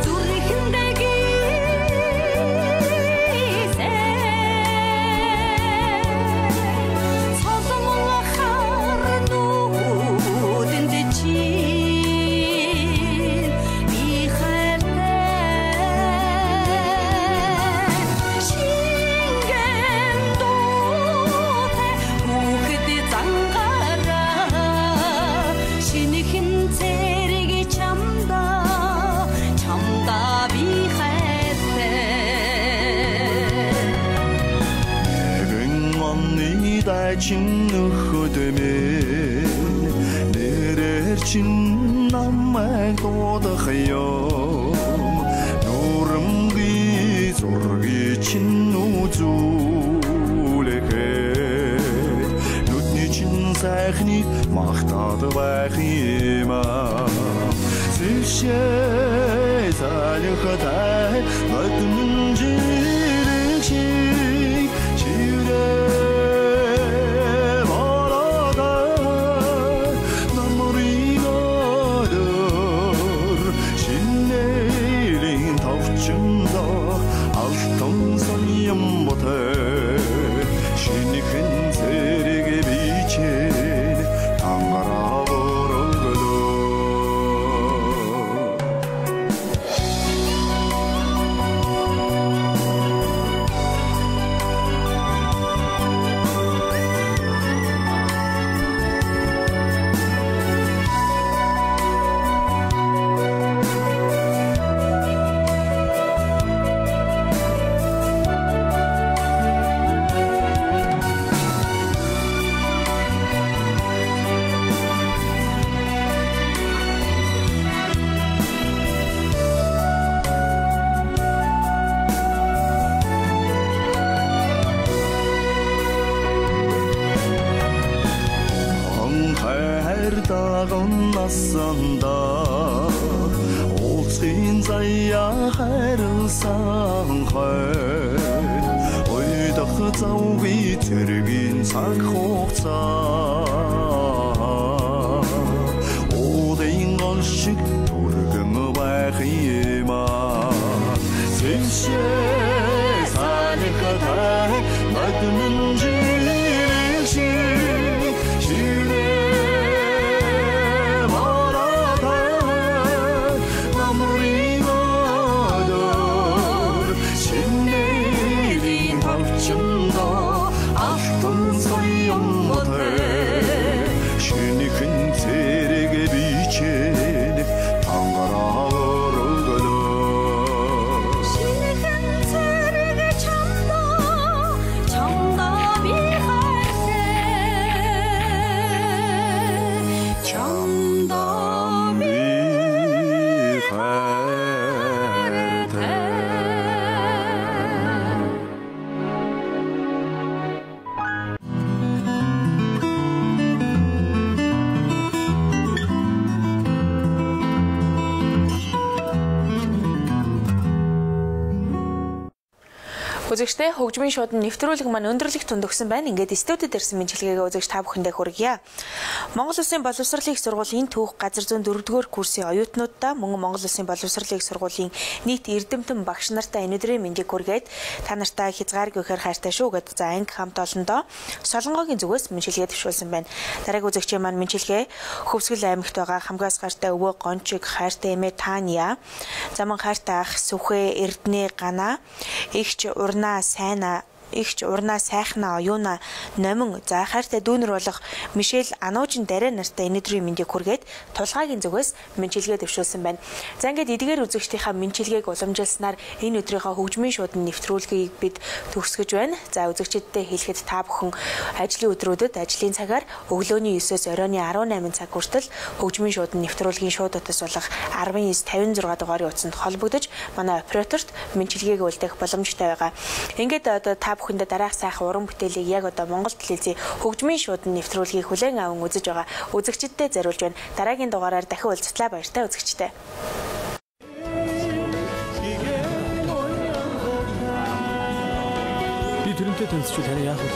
зүрхэндээ цаасмаа харнууд чи би хайртай шингэн дуутай хүүхэд зангараа шинэ хэмцэрэг чамда би хайртай Нэгэн онны дайчин нөхөдмэн нэрээр чин намайг дуудах юм нурамгийн зургийг чин үзүүлэхэд нүдний чин сайхныг махтаад байх юм зэмшээ залхтай надмын жирийн шиг чирээ бороо намрын одор шинэлийн товчондо алтан соём ботой шинэхэн зэрэг бичэн тангараар өгдөө даган насанда уулзын заяа хайрлсан хойд ойдох завгүй тэргийн цаг хугацаа уудын гол шиг түргэн байх юм зэмшээ салхатай надмын Үзэгчдээ хөгжмийн шуудан нэвтрүүлэг маань өндөрлөх тунд өгсөн байна. Ингээд студид ирсэн мэдлэгээ үзэгч та бүхэндээ хүргье. Монгол Улсын боловсролын их сургуулийн түүх газар зүүн 4-р курсын оюутнуудаа мөн Монгол Улсын боловсролын их сургуулийн нийт эрдэмтэн багш нартай энэ өдрийн мэндийг хүргээд та нартай хязгааргүй ихээр хайртай шүү гэд за анги хамт олондоо Солонгогийн зүгээс мэнчилгээ төвшүүлсэн байна. Дараагийн үзэгчийн маань мэнчилгээ Хөвсгөл аймагт байгаа хамгаас гартай өвөө Гончиг, хайртай эмээ Таня, заман хайртай ах Сүхэ Эрдэнэ Гана, игч урнаа сайхнаа оюуна номин за хайртай дүүнер болох Мишель Ануужин дараа нартай энэ өдрийн мэндийг хүргээд тулгаагийн зүгээс мэнчилгээ төвшүүлсэн байна. За ингээд эдгээр үзэгчдийнхаа мэнчилгээг уламжилснаар энэ өдрийнхөө хөгжмийн шуудан нэвтрүүлгийг бид төгсгөж байна. За үзэгчдтэй хэлэхэд та бүхэн ажлын өдрүүдэд ажлын цагаар өглөөний 9-өөс оройн 18 цаг хүртэл хөгжмийн шуудан нэвтрүүлгийн шууд утас болох 1956 дугаарын утсанд холбогдож манай операторт мэнчилгээг үлдээх боломжтой байгаа. Ингээд одоо та бүхэндээ дараах сайхан уран бүтээлийг яг одоо Монгол телевизийн хөгжмийн шуудан нэвтрүүлгийг хүлээн аван үзэж байгаа үзэгчдэд зориулж байна. Дараагийн дугаараар дахин уулзтлаа баяртай үзэгчдээ. Би тэрнтэй танилцчих таны яах вэ?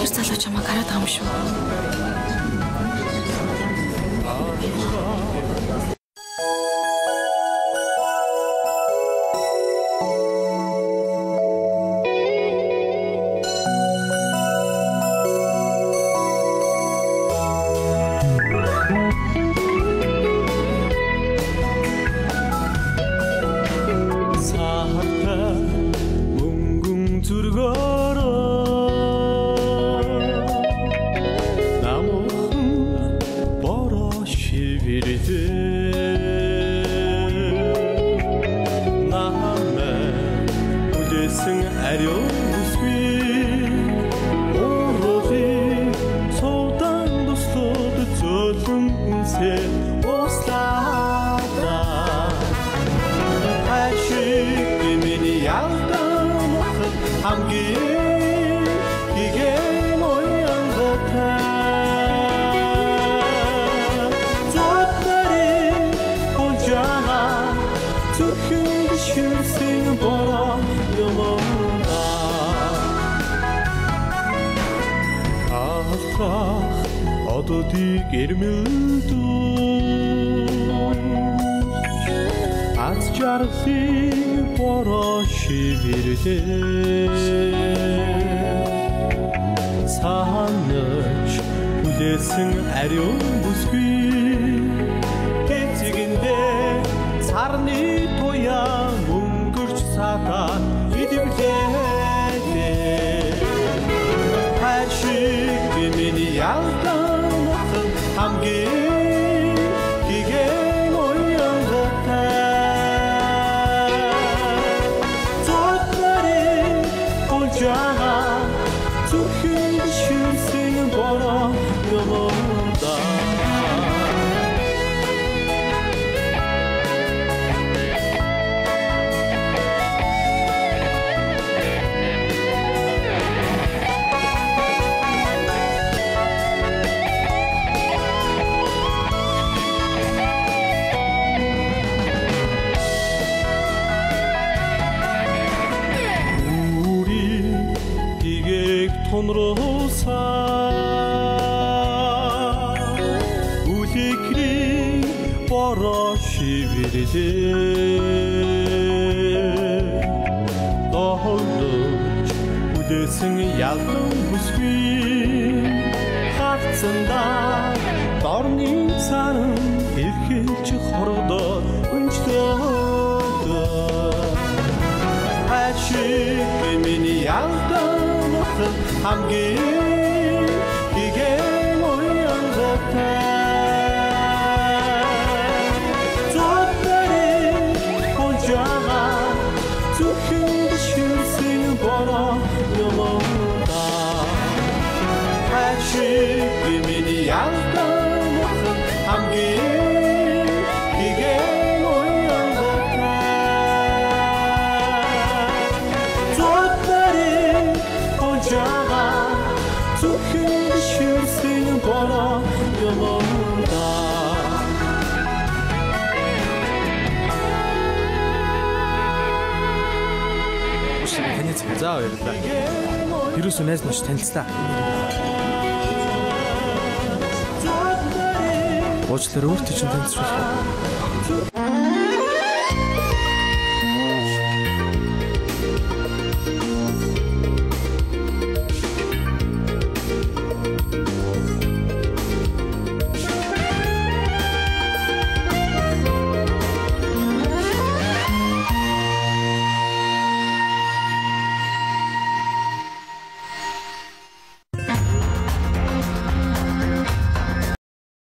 Тэр залуу чамайг хараад байгаа юм шүү. Санаж хүлээсэн ариун бүсгүй гэцгэндээ сарны туяа мөнгөрч сатаа идэвхтэй хайшиг миний ялдан хамгийн гэгэн оян готай зодмарын олжаа зүрхэн шүрсэн бороо ёмода Тонроса үликри борошивэрдэ тохолж үлэсэн ялан бүсгүй хавцанда дорны царан эрхэлж хордоо өнчтөө хашиг миний ялдан хамгийн гэгэн оян готай зодмарын олжаа зүрхэн шүрсэн бороо ёмода хашиг миний ялдан хамгийн гэгэн оян готай зодмарын 올자가 좁은 쉴 수 있는 바람 За баярлалаа. Юус үнээс маш танилцлаа. Уучлаарай өөртөө ч танилцуулах.